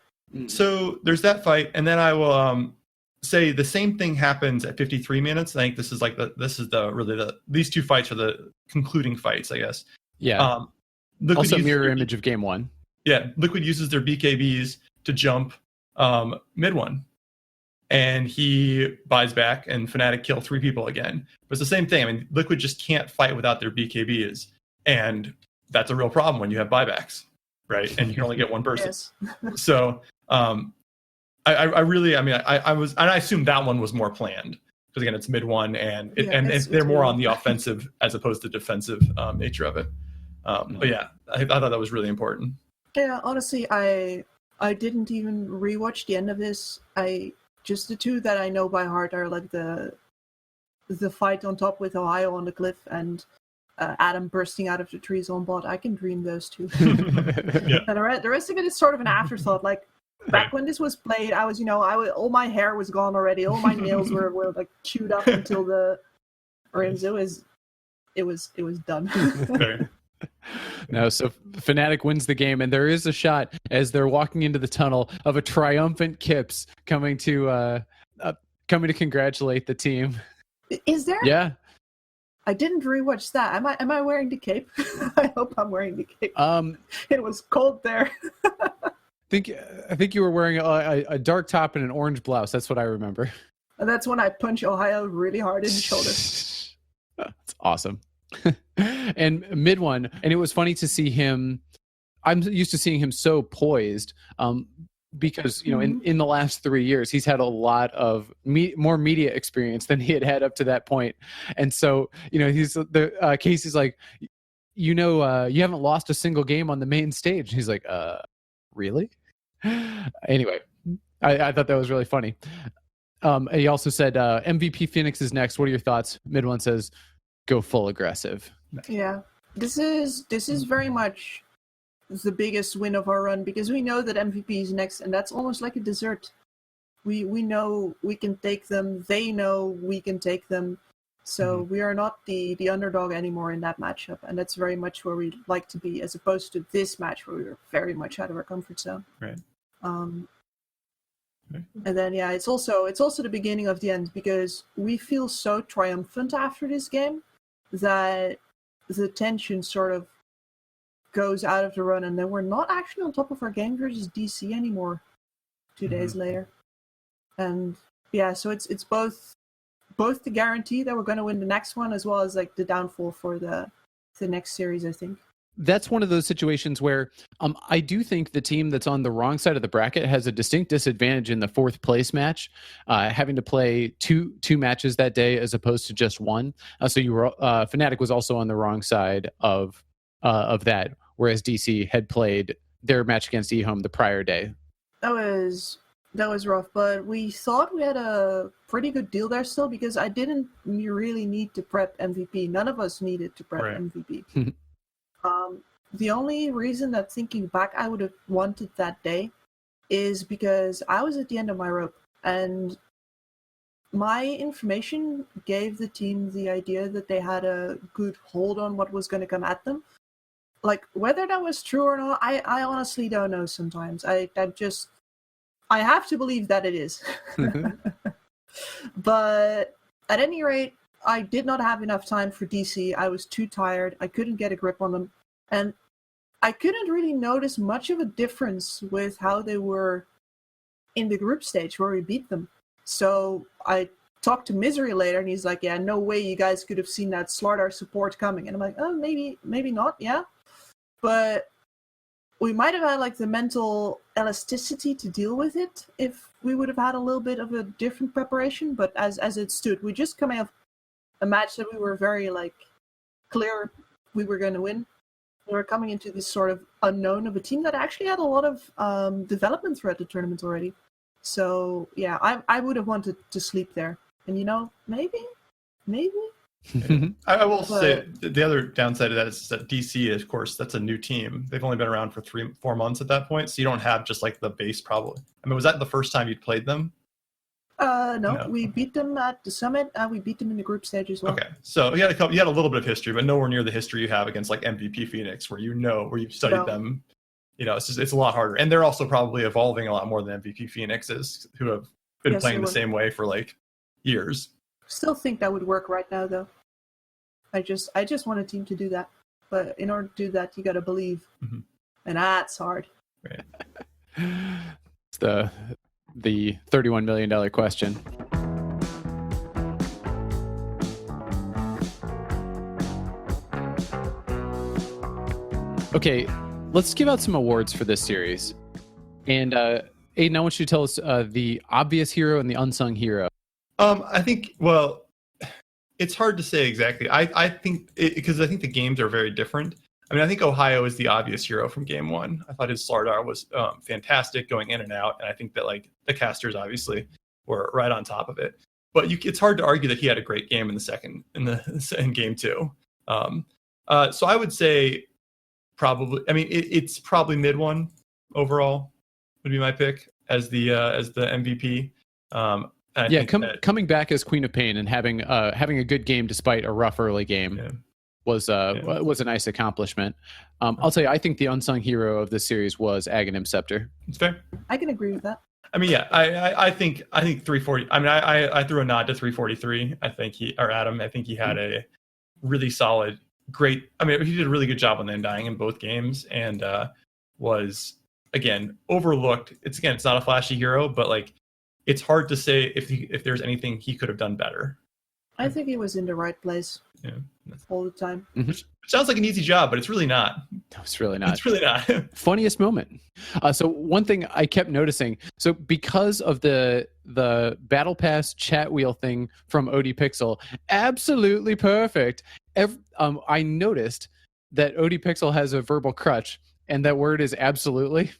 Speaker 6: So there's that fight, and then I will say the same thing happens at 53 minutes. I think this is these two fights are the concluding fights, I guess.
Speaker 1: Yeah.
Speaker 6: Liquid
Speaker 1: also mirror image of game one.
Speaker 6: Yeah, Liquid uses their BKBs to jump mid one, and he buys back, and Fnatic kill three people again. But it's the same thing. I mean, Liquid just can't fight without their BKBs, and that's a real problem when you have buybacks, right? And you can only get one person.
Speaker 7: Yes.
Speaker 6: So I assume that one was more planned because again, it's mid one, and they're more on the offensive as opposed to defensive nature of it. But yeah, I thought that was really important.
Speaker 7: Yeah, honestly, I didn't even rewatch the end of this. Just the two that I know by heart are like the fight on top with Ohio on the cliff and Adam bursting out of the trees on bot. I can dream those two.
Speaker 6: Yeah.
Speaker 7: And the rest of it is sort of an afterthought. Like back when this was played, I was all my hair was gone already. All my nails were like chewed up until the rims. It was done.
Speaker 6: Fair.
Speaker 1: No, so Fnatic wins the game, and there is a shot as they're walking into the tunnel of a triumphant Kips coming to congratulate the team.
Speaker 7: Is there?
Speaker 1: Yeah.
Speaker 7: I didn't rewatch that. Am I wearing the cape? I hope I'm wearing the cape. It was cold there.
Speaker 1: I think you were wearing a dark top and an orange blouse. That's what I remember.
Speaker 7: And that's when I punch Ohio really hard in the shoulder.
Speaker 1: That's awesome. And mid one, and it was funny to see him. I'm used to seeing him so poised, because in the last 3 years he's had a lot of more media experience than he had up to that point, and so he's Casey's like, you haven't lost a single game on the main stage. And he's like, really? Anyway, I thought that was really funny. He also said MVP Phoenix is next. What are your thoughts? Mid one says, go full aggressive.
Speaker 7: Yeah, this is very much the biggest win of our run because we know that MVP is next, and that's almost like a dessert. We know we can take them. They know we can take them. So we are not the underdog anymore in that matchup, and that's very much where we like to be, as opposed to this match where we were very much out of our comfort zone.
Speaker 6: Right.
Speaker 7: And then it's also the beginning of the end because we feel so triumphant after this game that the tension sort of goes out of the run, and then we're not actually on top of our game versus DC anymore 2 days later. And so it's both the guarantee that we're going to win the next one as well as like the downfall for the next series, I think.
Speaker 1: that's one of those situations where I do think the team that's on the wrong side of the bracket has a distinct disadvantage in the fourth place match, having to play two matches that day as opposed to just one. So you were Fnatic was also on the wrong side of that, whereas DC had played their match against eHome the prior day.
Speaker 7: That was rough, but we thought we had a pretty good deal there still because I didn't really need to prep MVP. None of us needed to prep MVP. The only reason that thinking back I would have wanted that day is because I was at the end of my rope and my information gave the team the idea that they had a good hold on what was going to come at them. Like, whether that was true or not, I honestly don't know sometimes. I have to believe that it is. But at any rate, I did not have enough time for DC. I was too tired. I couldn't get a grip on them. And I couldn't really notice much of a difference with how they were in the group stage where we beat them. So I talked to Misery later, and he's like, yeah, no way you guys could have seen that Slardar support coming. And I'm like, oh, maybe not, yeah. But we might have had like the mental elasticity to deal with it if we would have had a little bit of a different preparation. But as it stood, we just coming off a match that we were very like clear we were going to win. We were coming into this sort of unknown of a team that actually had a lot of development throughout the tournament already. So yeah, I would have wanted to sleep there. And maybe.
Speaker 6: I will say the other downside of that is that DC, of course, that's a new team. They've only been around for 3-4 months at that point, so you don't have just like the base probably. I mean, was that the first time you'd played them?
Speaker 7: No, we beat them at the summit. We beat them in the group stage as well.
Speaker 6: Okay, so you had a little bit of history, but nowhere near the history you have against like MVP Phoenix, where you've studied them. It's a lot harder, and they're also probably evolving a lot more than MVP Phoenix is, who have been playing the same way for like years.
Speaker 7: Still think that would work right now, though. I just want a team to do that, but in order to do that, you got to believe, and that's hard.
Speaker 6: Right.
Speaker 1: It's the $31 million question. Okay, let's give out some awards for this series. And Aden, I want you to tell us the obvious hero and the unsung hero.
Speaker 6: I think, well, it's hard to say exactly. I think because I think the games are very different. I mean, I think Ohio is the obvious hero from game one. I thought his Slardar was fantastic going in and out, and I think that like the casters obviously were right on top of it. But it's hard to argue that he had a great game in game two. So I would say probably. I mean, it's probably mid one overall would be my pick as the MVP.
Speaker 1: Coming back as Queen of Pain and having a good game despite a rough early game was a nice accomplishment. I'll tell you, I think the unsung hero of this series was Aghanim Scepter.
Speaker 6: It's fair.
Speaker 7: I can agree with that.
Speaker 6: I mean, yeah, I think 340. I mean, I threw a nod to 343. I think Adam. I think he had a really solid, great. I mean, he did a really good job on the Undying in both games, and was again overlooked. It's not a flashy hero, but like. It's hard to say if there's anything he could have done better.
Speaker 7: I think he was in the right place all the time.
Speaker 1: Mm-hmm.
Speaker 6: It sounds like an easy job, but it's really not.
Speaker 1: No, it's really not.
Speaker 6: It's really not.
Speaker 1: Funniest moment. So one thing I kept noticing, so because of the Battle Pass chat wheel thing from OD Pixel, absolutely perfect. I noticed that OD Pixel has a verbal crutch, and that word is absolutely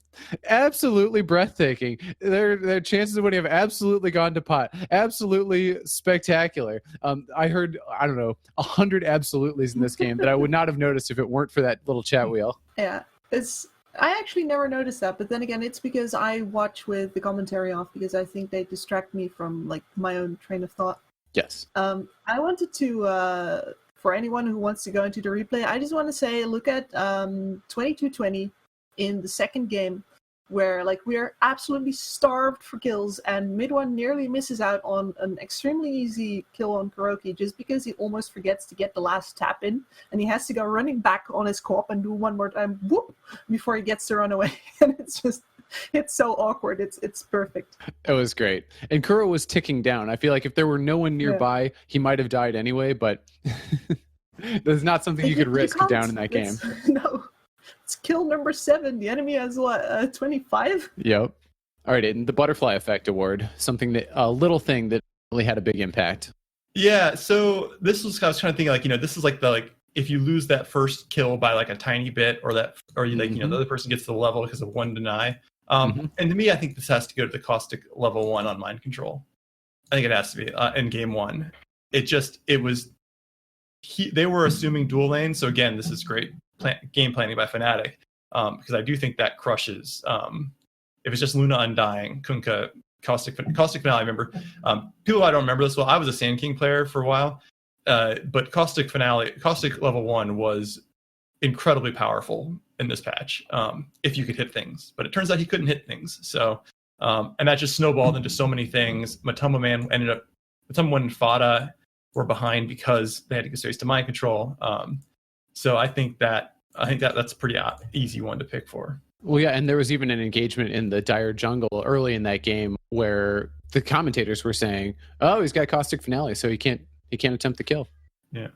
Speaker 1: breathtaking. Their chances of winning have absolutely gone to pot. Absolutely spectacular. I heard, 100 absolutelys in this game that I would not have noticed if it weren't for that little chat wheel.
Speaker 7: Yeah, I actually never noticed that, but then again, it's because I watch with the commentary off because I think they distract me from like my own train of thought.
Speaker 1: Yes.
Speaker 7: I wanted to. For anyone who wants to go into the replay, I just want to say, look at 22-20 in the second game, where like we're absolutely starved for kills, and Mid1 nearly misses out on an extremely easy kill on Kuroki just because he almost forgets to get the last tap in, and he has to go running back on his co-op and do one more time, whoop, before he gets to run away. And it's so awkward. It's perfect.
Speaker 1: It was great. And Kuro was ticking down. I feel like if there were no one nearby, he might have died anyway, but There's not something you could risk
Speaker 7: can't.
Speaker 1: down in that game.
Speaker 7: No. It's kill number 7. The enemy has what, 25?
Speaker 1: Yep. All right, Aiden, the butterfly effect award, something that a little thing that really had a big impact.
Speaker 6: Yeah, so this was I was trying to think like, this is like if you lose that first kill by like a tiny bit, or the other person gets to the level because of one deny. And to me, I think this has to go to the caustic level 1 on mind control. I think it has to be in game 1. They were assuming dual lane, so again, this is great game planning by Fnatic, because I do think that crushes. If it's just Luna Undying, Kunkka, Caustic Finale. I remember people I don't remember this well. I was a Sand King player for a while, but Caustic level 1 was incredibly powerful in this patch. If you could hit things, but it turns out he couldn't hit things. So and that just snowballed into so many things. Matoma 1 and Fada were behind because they had to go straight to mind control. So I think that's a pretty easy one to pick for.
Speaker 1: Well, yeah, and there was even an engagement in the Dire Jungle early in that game where the commentators were saying, "Oh, he's got Caustic Finale, so he can't attempt the kill."
Speaker 6: Yeah.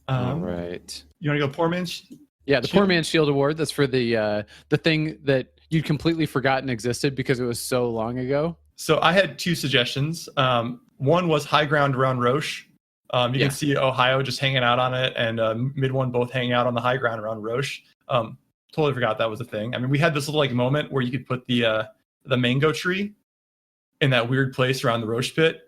Speaker 1: All right.
Speaker 6: You want to go Poor Man's?
Speaker 1: Yeah, the Poor Man's Shield Award. That's for the thing that you'd completely forgotten existed because it was so long ago.
Speaker 6: So I had 2 suggestions. One was High Ground around Roche. You can see Ohio just hanging out on it, and Mid One both hanging out on the high ground around Roche. Totally forgot that was a thing. I mean, we had this little like moment where you could put the mango tree in that weird place around the Roche pit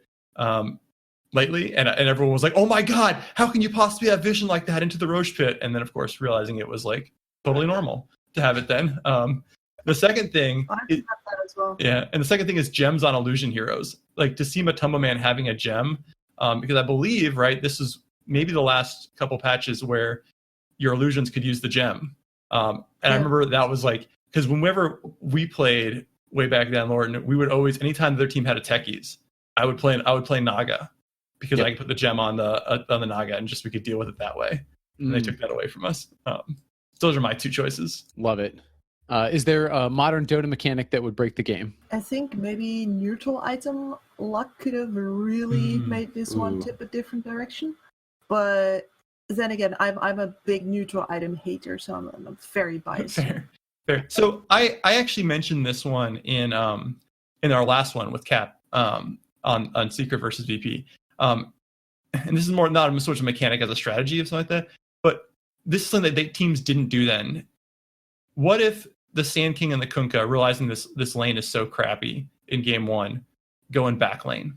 Speaker 6: lately, and everyone was like, "Oh my god, how can you possibly have vision like that into the Roche pit?" And then, of course, realizing it was like totally normal to have it then. The second thing,
Speaker 7: that as well.
Speaker 6: Yeah, and the second thing is gems on illusion heroes. Like to see Matoma Man having a gem, because I believe this is maybe the last couple patches where your illusions could use the gem. And I remember that was like, because whenever we played way back then, Lorton, we would always, anytime their team had a techies, I would play Naga because I could put the gem on the Naga and just we could deal with it that way. And they took that away from us. Those are my 2 choices.
Speaker 1: Love it. Is there a modern Dota mechanic that would break the game?
Speaker 7: I think maybe neutral item luck could have really made this one tip a different direction. But then again, I'm a big neutral item hater, so I'm very biased.
Speaker 6: Fair. So I actually mentioned this one in our last one with Cap on Secret versus VP. And this is not so much a mechanic as a strategy or something like that. But this is something that teams didn't do then. What if the Sand King and the Kunkka, realizing this lane is so crappy in game 1, go in back lane,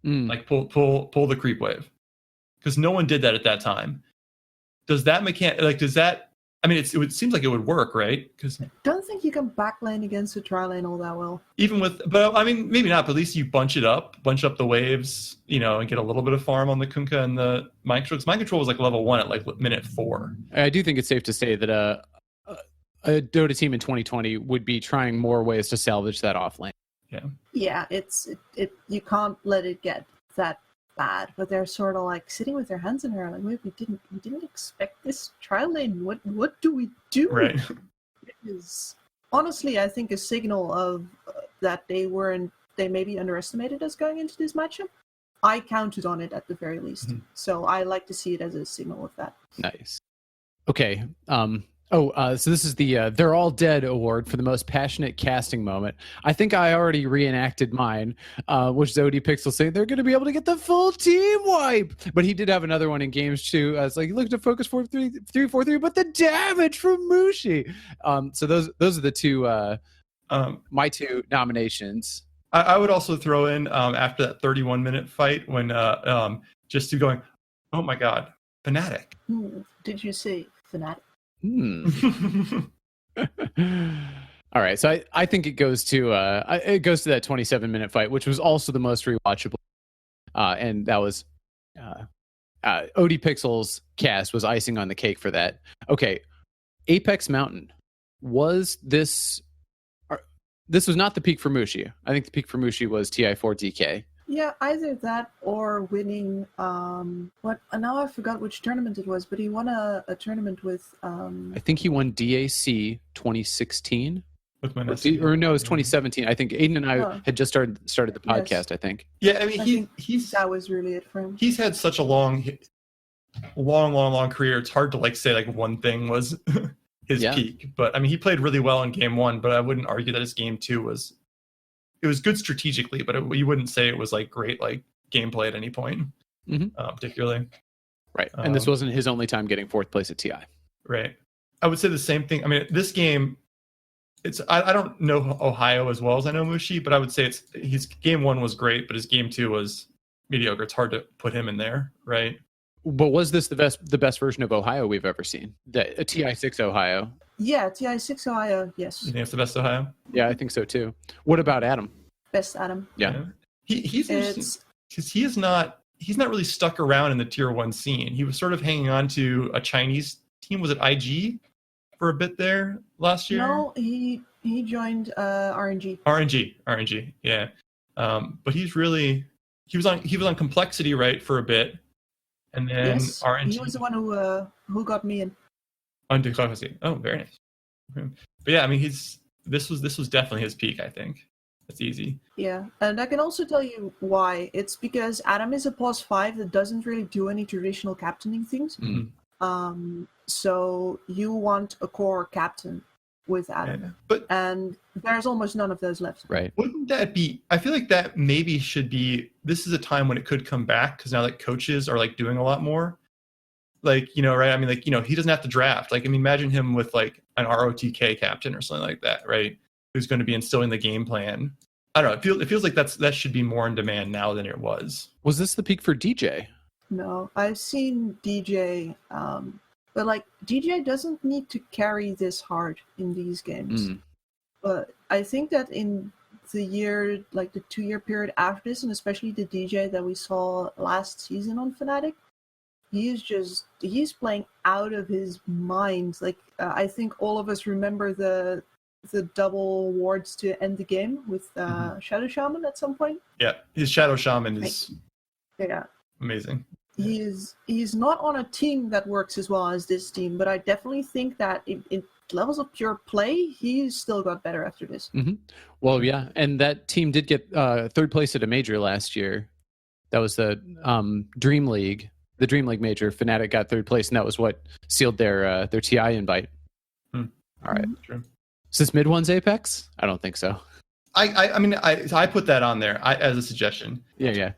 Speaker 6: like pull the creep wave, because no one did that at that time. Does that mechanic I mean, it seems like it would work, right? Because
Speaker 7: I don't think you can back-lane against the tri-lane all that well.
Speaker 6: But I mean, maybe not. But at least you bunch up the waves, and get a little bit of farm on the Kunkka and the mind control. Because mind control was like level 1 at like minute 4.
Speaker 1: I do think it's safe to say that a Dota team in 2020 would be trying more ways to salvage that off lane.
Speaker 7: Yeah, you can't let it get that bad, but they're sort of like sitting with their hands in their like, we didn't expect this trial lane. What do we do?
Speaker 6: Right.
Speaker 7: It is honestly, I think, a signal of that they maybe underestimated us going into this matchup. I counted on it at the very least, so I like to see it as a signal of that.
Speaker 1: Nice. Okay. So this is the They're All Dead award for the most passionate casting moment. I think I already reenacted mine, which Zodi Pixel saying they're going to be able to get the full team wipe. But he did have another one in games too. It's like, look at focus 4-3-3, but the damage from Mushi. So those are the 2, my 2 nominations.
Speaker 6: I would also throw in after that 31-minute fight when just to going, oh my god, Fnatic.
Speaker 7: Did you say Fnatic?
Speaker 1: All right, so I think it goes to that 27-minute fight, which was also the most rewatchable, and that was OD Pixel's cast was icing on the cake for that. Okay, Apex Mountain, was this was not the peak for Mushi. I think the peak for Mushi was TI4 DK.
Speaker 7: Yeah, either that or winning now I forgot which tournament it was, but he won a tournament with
Speaker 1: I think he won DAC 2016.
Speaker 6: With my
Speaker 1: no, it was 2017. I think Aden and I had just started the podcast, I think.
Speaker 6: Yeah, I mean
Speaker 7: I think that was really it for him.
Speaker 6: He's had such a long long career, it's hard to like say like one thing was his peak. But I mean, he played really well in game 1, but I wouldn't argue that his game 2 was good strategically, but you wouldn't say it was like great like gameplay at any point, particularly.
Speaker 1: Right, and this wasn't his only time getting 4th place at TI.
Speaker 6: Right. I would say the same thing. I mean, this game, I don't know Ohio as well as I know Mushi, but I would say his game 1 was great, but his game 2 was mediocre. It's hard to put him in there, right?
Speaker 1: But was this the best version of Ohio we've ever seen? A TI6 Ohio.
Speaker 7: Yeah, TI6 Ohio, yes.
Speaker 6: You think it's the best Ohio?
Speaker 1: Yeah, I think so too. What about Adam?
Speaker 7: Best Adam.
Speaker 1: Yeah.
Speaker 6: He's interesting because he's not really stuck around in the tier 1 scene. He was sort of hanging on to a Chinese team. Was it IG for a bit there last year?
Speaker 7: No, he joined RNG.
Speaker 6: RNG, yeah. But he was on Complexity, right, for a bit, and then
Speaker 7: yes,
Speaker 6: RNG.
Speaker 7: He was the one who got me in.
Speaker 6: On Complexity. Oh, very nice. But yeah, I mean, this was definitely his peak. I think that's easy.
Speaker 7: Yeah, and I can also tell you why. It's because Adam is a +5 that doesn't really do any traditional captaining things.
Speaker 6: Mm-hmm.
Speaker 7: So you want a core captain with Adam, and there's almost none of those left.
Speaker 1: Right.
Speaker 6: Wouldn't that be? I feel like that maybe should be. This is a time when it could come back because now that coaches are like doing a lot more. Like, right? I mean, like, he doesn't have to draft. Like, I mean, imagine him with like an ROTK captain or something like that, right? Who's going to be instilling the game plan. I don't know. It feels like that should be more in demand now than it was.
Speaker 1: Was this the peak for DJ?
Speaker 7: No, I've seen DJ, but like DJ doesn't need to carry this hard in these games. But I think that in the year, like the 2-year period after this, and especially the DJ that we saw last season on Fnatic, he's playing out of his mind. Like I think all of us remember the double wards to end the game with Shadow Shaman at some point.
Speaker 6: Yeah, his Shadow Shaman is amazing.
Speaker 7: He's not on a team that works as well as this team, but I definitely think that in levels of pure play, he's still got better after this.
Speaker 1: Well, yeah, and that team did get 3rd place at a major last year. That was the Dream League. The Dream League major. Fnatic got 3rd place, and that was what sealed their TI invite. All right.
Speaker 6: True.
Speaker 1: Is this mid one's Apex? I don't think so.
Speaker 6: I mean, I put that on there as a suggestion.
Speaker 1: Yeah.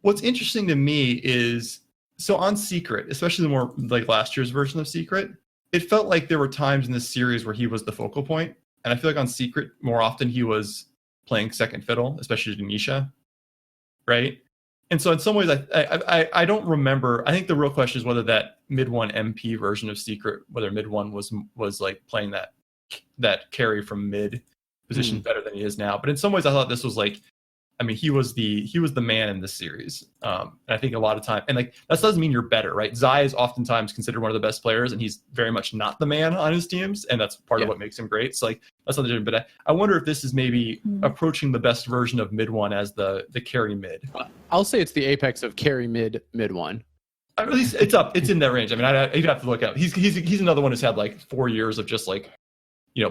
Speaker 6: What's interesting to me is, so on Secret, especially the more like last year's version of Secret, it felt like there were times in this series where he was the focal point. And I feel like on Secret, more often he was playing second fiddle, especially to Nisha, right? And so in some ways, I don't remember. I think the real question is whether that mid 1 MP version of Secret, whether mid 1 was like playing that carry from mid position better than he is now. But in some ways, I thought this was like, I mean, he was the man in this series. And I think a lot of time, and like that doesn't mean you're better, right? Zai is oftentimes considered one of the best players, and he's very much not the man on his teams, and that's part of what makes him great. So like that's not the difference. But I wonder if this is maybe approaching the best version of mid 1 as the carry mid.
Speaker 1: I'll say it's the apex of carry mid 1.
Speaker 6: At least it's up. It's in that range. I mean, you'd have to look up. He's another one who's had like 4 years of just like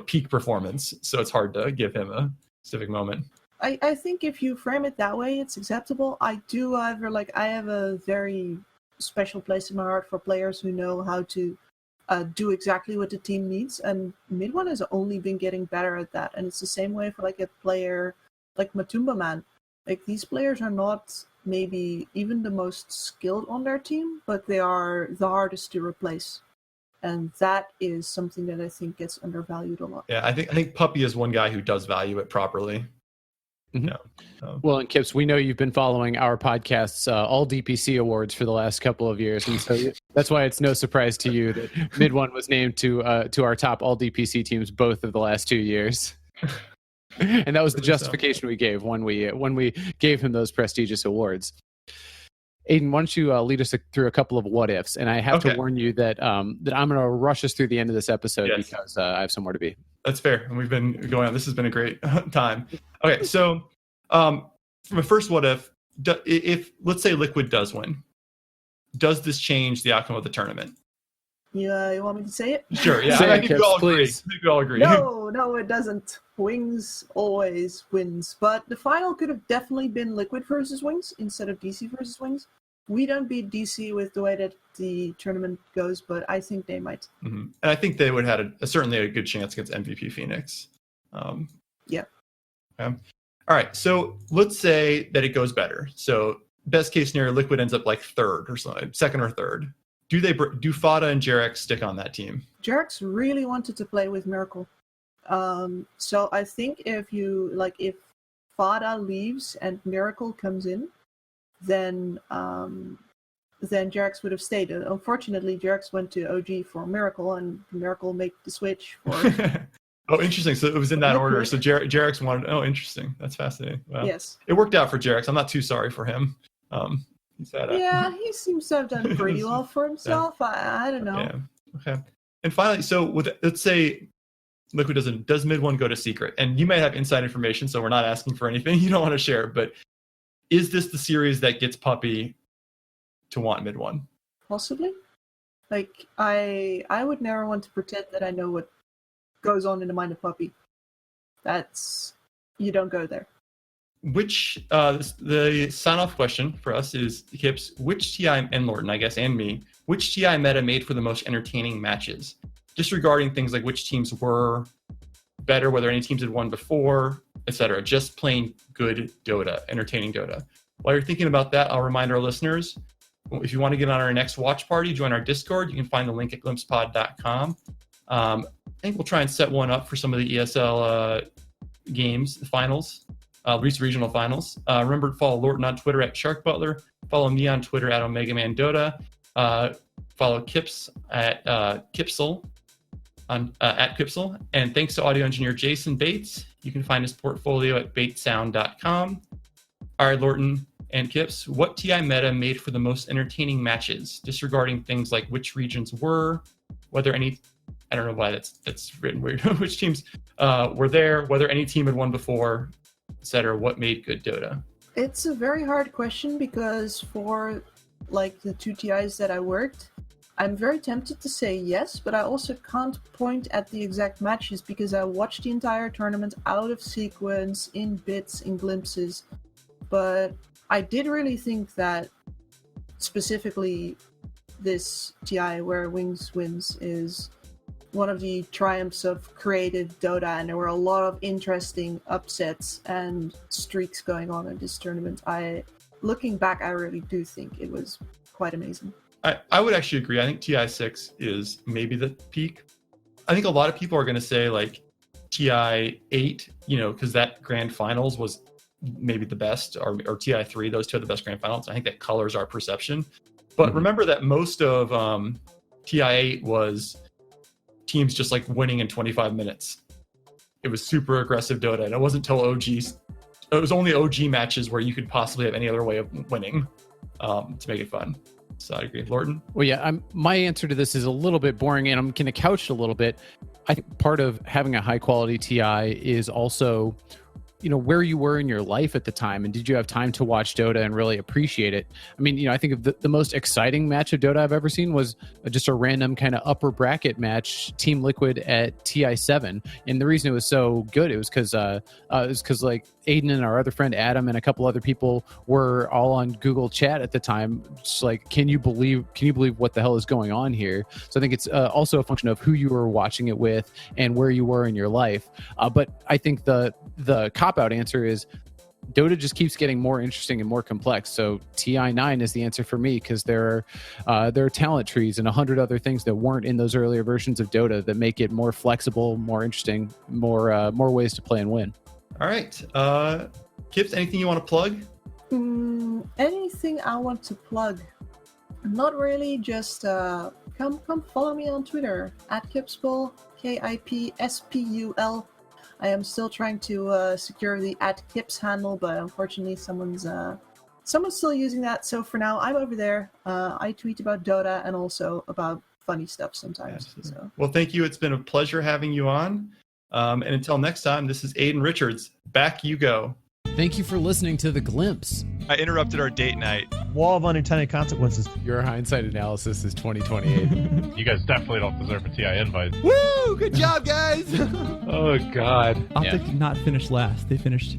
Speaker 6: peak performance. So it's hard to give him a specific moment.
Speaker 7: I think if you frame it that way, it's acceptable. I have a very special place in my heart for players who know how to do exactly what the team needs, and mid 1 has only been getting better at that. And it's the same way for like a player like Matumba Man. Like these players are not maybe even the most skilled on their team, but they are the hardest to replace. And that is something that I think gets undervalued a lot.
Speaker 6: Yeah, I think Puppy is one guy who does value it properly.
Speaker 1: Well, and Kips, we know you've been following our podcasts, all DPC awards for the last couple of years, and so that's why it's no surprise to you that mid 1 was named to our top all DPC teams both of the last 2 years. And that was the justification we gave when we gave him those prestigious awards. Aden, why don't you lead us through a couple of what ifs? And I have to warn you that I'm going to rush us through the end of this episode because I have somewhere to be.
Speaker 6: That's fair. And we've been going on. This has been a great time. Okay, so from a first what if let's say Liquid does win, does this change the outcome of the tournament?
Speaker 7: Yeah, you want me to say it?
Speaker 6: Sure. Yeah,
Speaker 1: Say
Speaker 6: I
Speaker 1: it,
Speaker 6: think
Speaker 1: Kips,
Speaker 6: we all agree.
Speaker 1: please.
Speaker 6: I think we all agree.
Speaker 7: No, it doesn't. Wings always wins. But the final could have definitely been Liquid versus Wings instead of DC versus Wings. We don't beat DC with the way that the tournament goes, but I think they might.
Speaker 6: And I think they would have had certainly a good chance against MVP Phoenix.
Speaker 7: Yeah.
Speaker 6: Okay. All right. So let's say that it goes better. So best case scenario, Liquid ends up like third or something, second or third. Do Fada and Jarex stick on that team?
Speaker 7: Jarex really wanted to play with Miracle. So I think if Fada leaves and Miracle comes in, then Jarex would have stayed. Unfortunately, Jarex went to OG for Miracle, and Miracle made the switch for.
Speaker 6: Oh, interesting. So it was in that order. So Jarex wanted. Oh, interesting. That's fascinating. Wow.
Speaker 7: Yes.
Speaker 6: It worked out for Jarex. I'm not too sorry for him.
Speaker 7: He seems to have done pretty well for himself. Yeah. I don't know.
Speaker 6: Yeah. Okay. And finally, so let's say Liquid does mid one go to secret, and you may have inside information, so we're not asking for anything you don't want to share. But is this the series that gets Puppy to want mid one?
Speaker 7: Possibly. Like I would never want to pretend that I know what goes on in the mind of Puppy. You don't go there.
Speaker 6: Which the sign off question for us is, Kips, which TI and Lorton, I guess, and me, which TI meta made for the most entertaining matches? Disregarding things like which teams were better, whether any teams had won before, etc. Just plain good Dota, entertaining Dota. While you're thinking about that, I'll remind our listeners, if you want to get on our next watch party, join our Discord. You can find the link at glimpsepod.com. I think we'll try and set one up for some of the ESL games, the finals, regional finals. Remember to follow Lorton on Twitter at SharkButler. Follow me on Twitter at OmegaManDota. Follow Kips at Kipsel. At Kipsel. And thanks to audio engineer Jason Bates. You can find his portfolio at batesound.com. All right, Lorton and Kips, what TI meta made for the most entertaining matches, disregarding things like which regions were, whether any, I don't know why that's written weird, which teams were there, whether any team had won before, etc. What made good Dota?
Speaker 7: It's a very hard question because for like the two TIs that I worked, I'm very tempted to say yes, but I also can't point at the exact matches because I watched the entire tournament out of sequence, in bits, in glimpses. But I did really think that specifically this TI where Wings wins is one of the triumphs of creative Dota, and there were a lot of interesting upsets and streaks going on in this tournament. Looking back, I really do think it was quite amazing.
Speaker 6: I would actually agree. I think TI6 is maybe the peak. I think a lot of people are going to say like TI8, because that grand finals was maybe the best, or TI3, those two are the best grand finals. I think that colors our perception. But remember that most of TI8 was teams just like winning in 25 minutes. It was super aggressive Dota, and it wasn't until OGs. It was only OG matches where you could possibly have any other way of winning to make it fun. So I agree. Lorton?
Speaker 1: Well, yeah, my answer to this is a little bit boring, and I'm going to couch it a little bit. I think part of having a high quality TI is also, where you were in your life at the time, and did you have time to watch Dota and really appreciate it? I mean, I think of the most exciting match of Dota I've ever seen was just a random kind of upper bracket match, Team Liquid at TI7, and the reason it was so good, it was because like Aden and our other friend Adam and a couple other people were all on Google Chat at the time, just like, can you believe what the hell is going on here? So I think it's also a function of who you were watching it with and where you were in your life. But I think the cop-out answer is Dota just keeps getting more interesting and more complex. So TI9 is the answer for me, because there are talent trees and 100 other things that weren't in those earlier versions of Dota that make it more flexible, more interesting, more ways to play and win.
Speaker 6: All right. Kips, anything you want to plug?
Speaker 7: Anything I want to plug? Not really, just come follow me on Twitter at Kipspul, KIPSPUL. I am still trying to secure the @Kips handle, but unfortunately someone's still using that. So for now, I'm over there. I tweet about Dota and also about funny stuff sometimes. So.
Speaker 6: Well, thank you. It's been a pleasure having you on. And until next time, this is Aden Richards. Back you go.
Speaker 5: Thank you for listening to The Glimpse.
Speaker 2: I interrupted our date night.
Speaker 4: Wall of unintended consequences.
Speaker 1: Your hindsight analysis is 2028.
Speaker 8: You guys definitely don't deserve a TI invite.
Speaker 2: Woo! Good job, guys!
Speaker 8: Oh, God.
Speaker 3: Optic did not finish last. They finished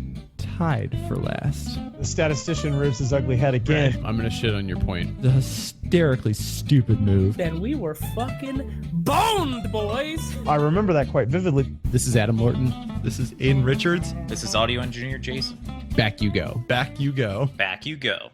Speaker 3: tied for last.
Speaker 4: The statistician rears his ugly head again.
Speaker 1: I'm gonna shit on your point.
Speaker 3: The hysterically stupid move.
Speaker 9: And we were fucking boned, boys.
Speaker 4: I remember that quite vividly.
Speaker 1: This is Adam Lorton.
Speaker 3: This is Aden Richards.
Speaker 10: This is audio engineer Jason.
Speaker 1: Back you go.
Speaker 3: Back you go.
Speaker 10: Back you go.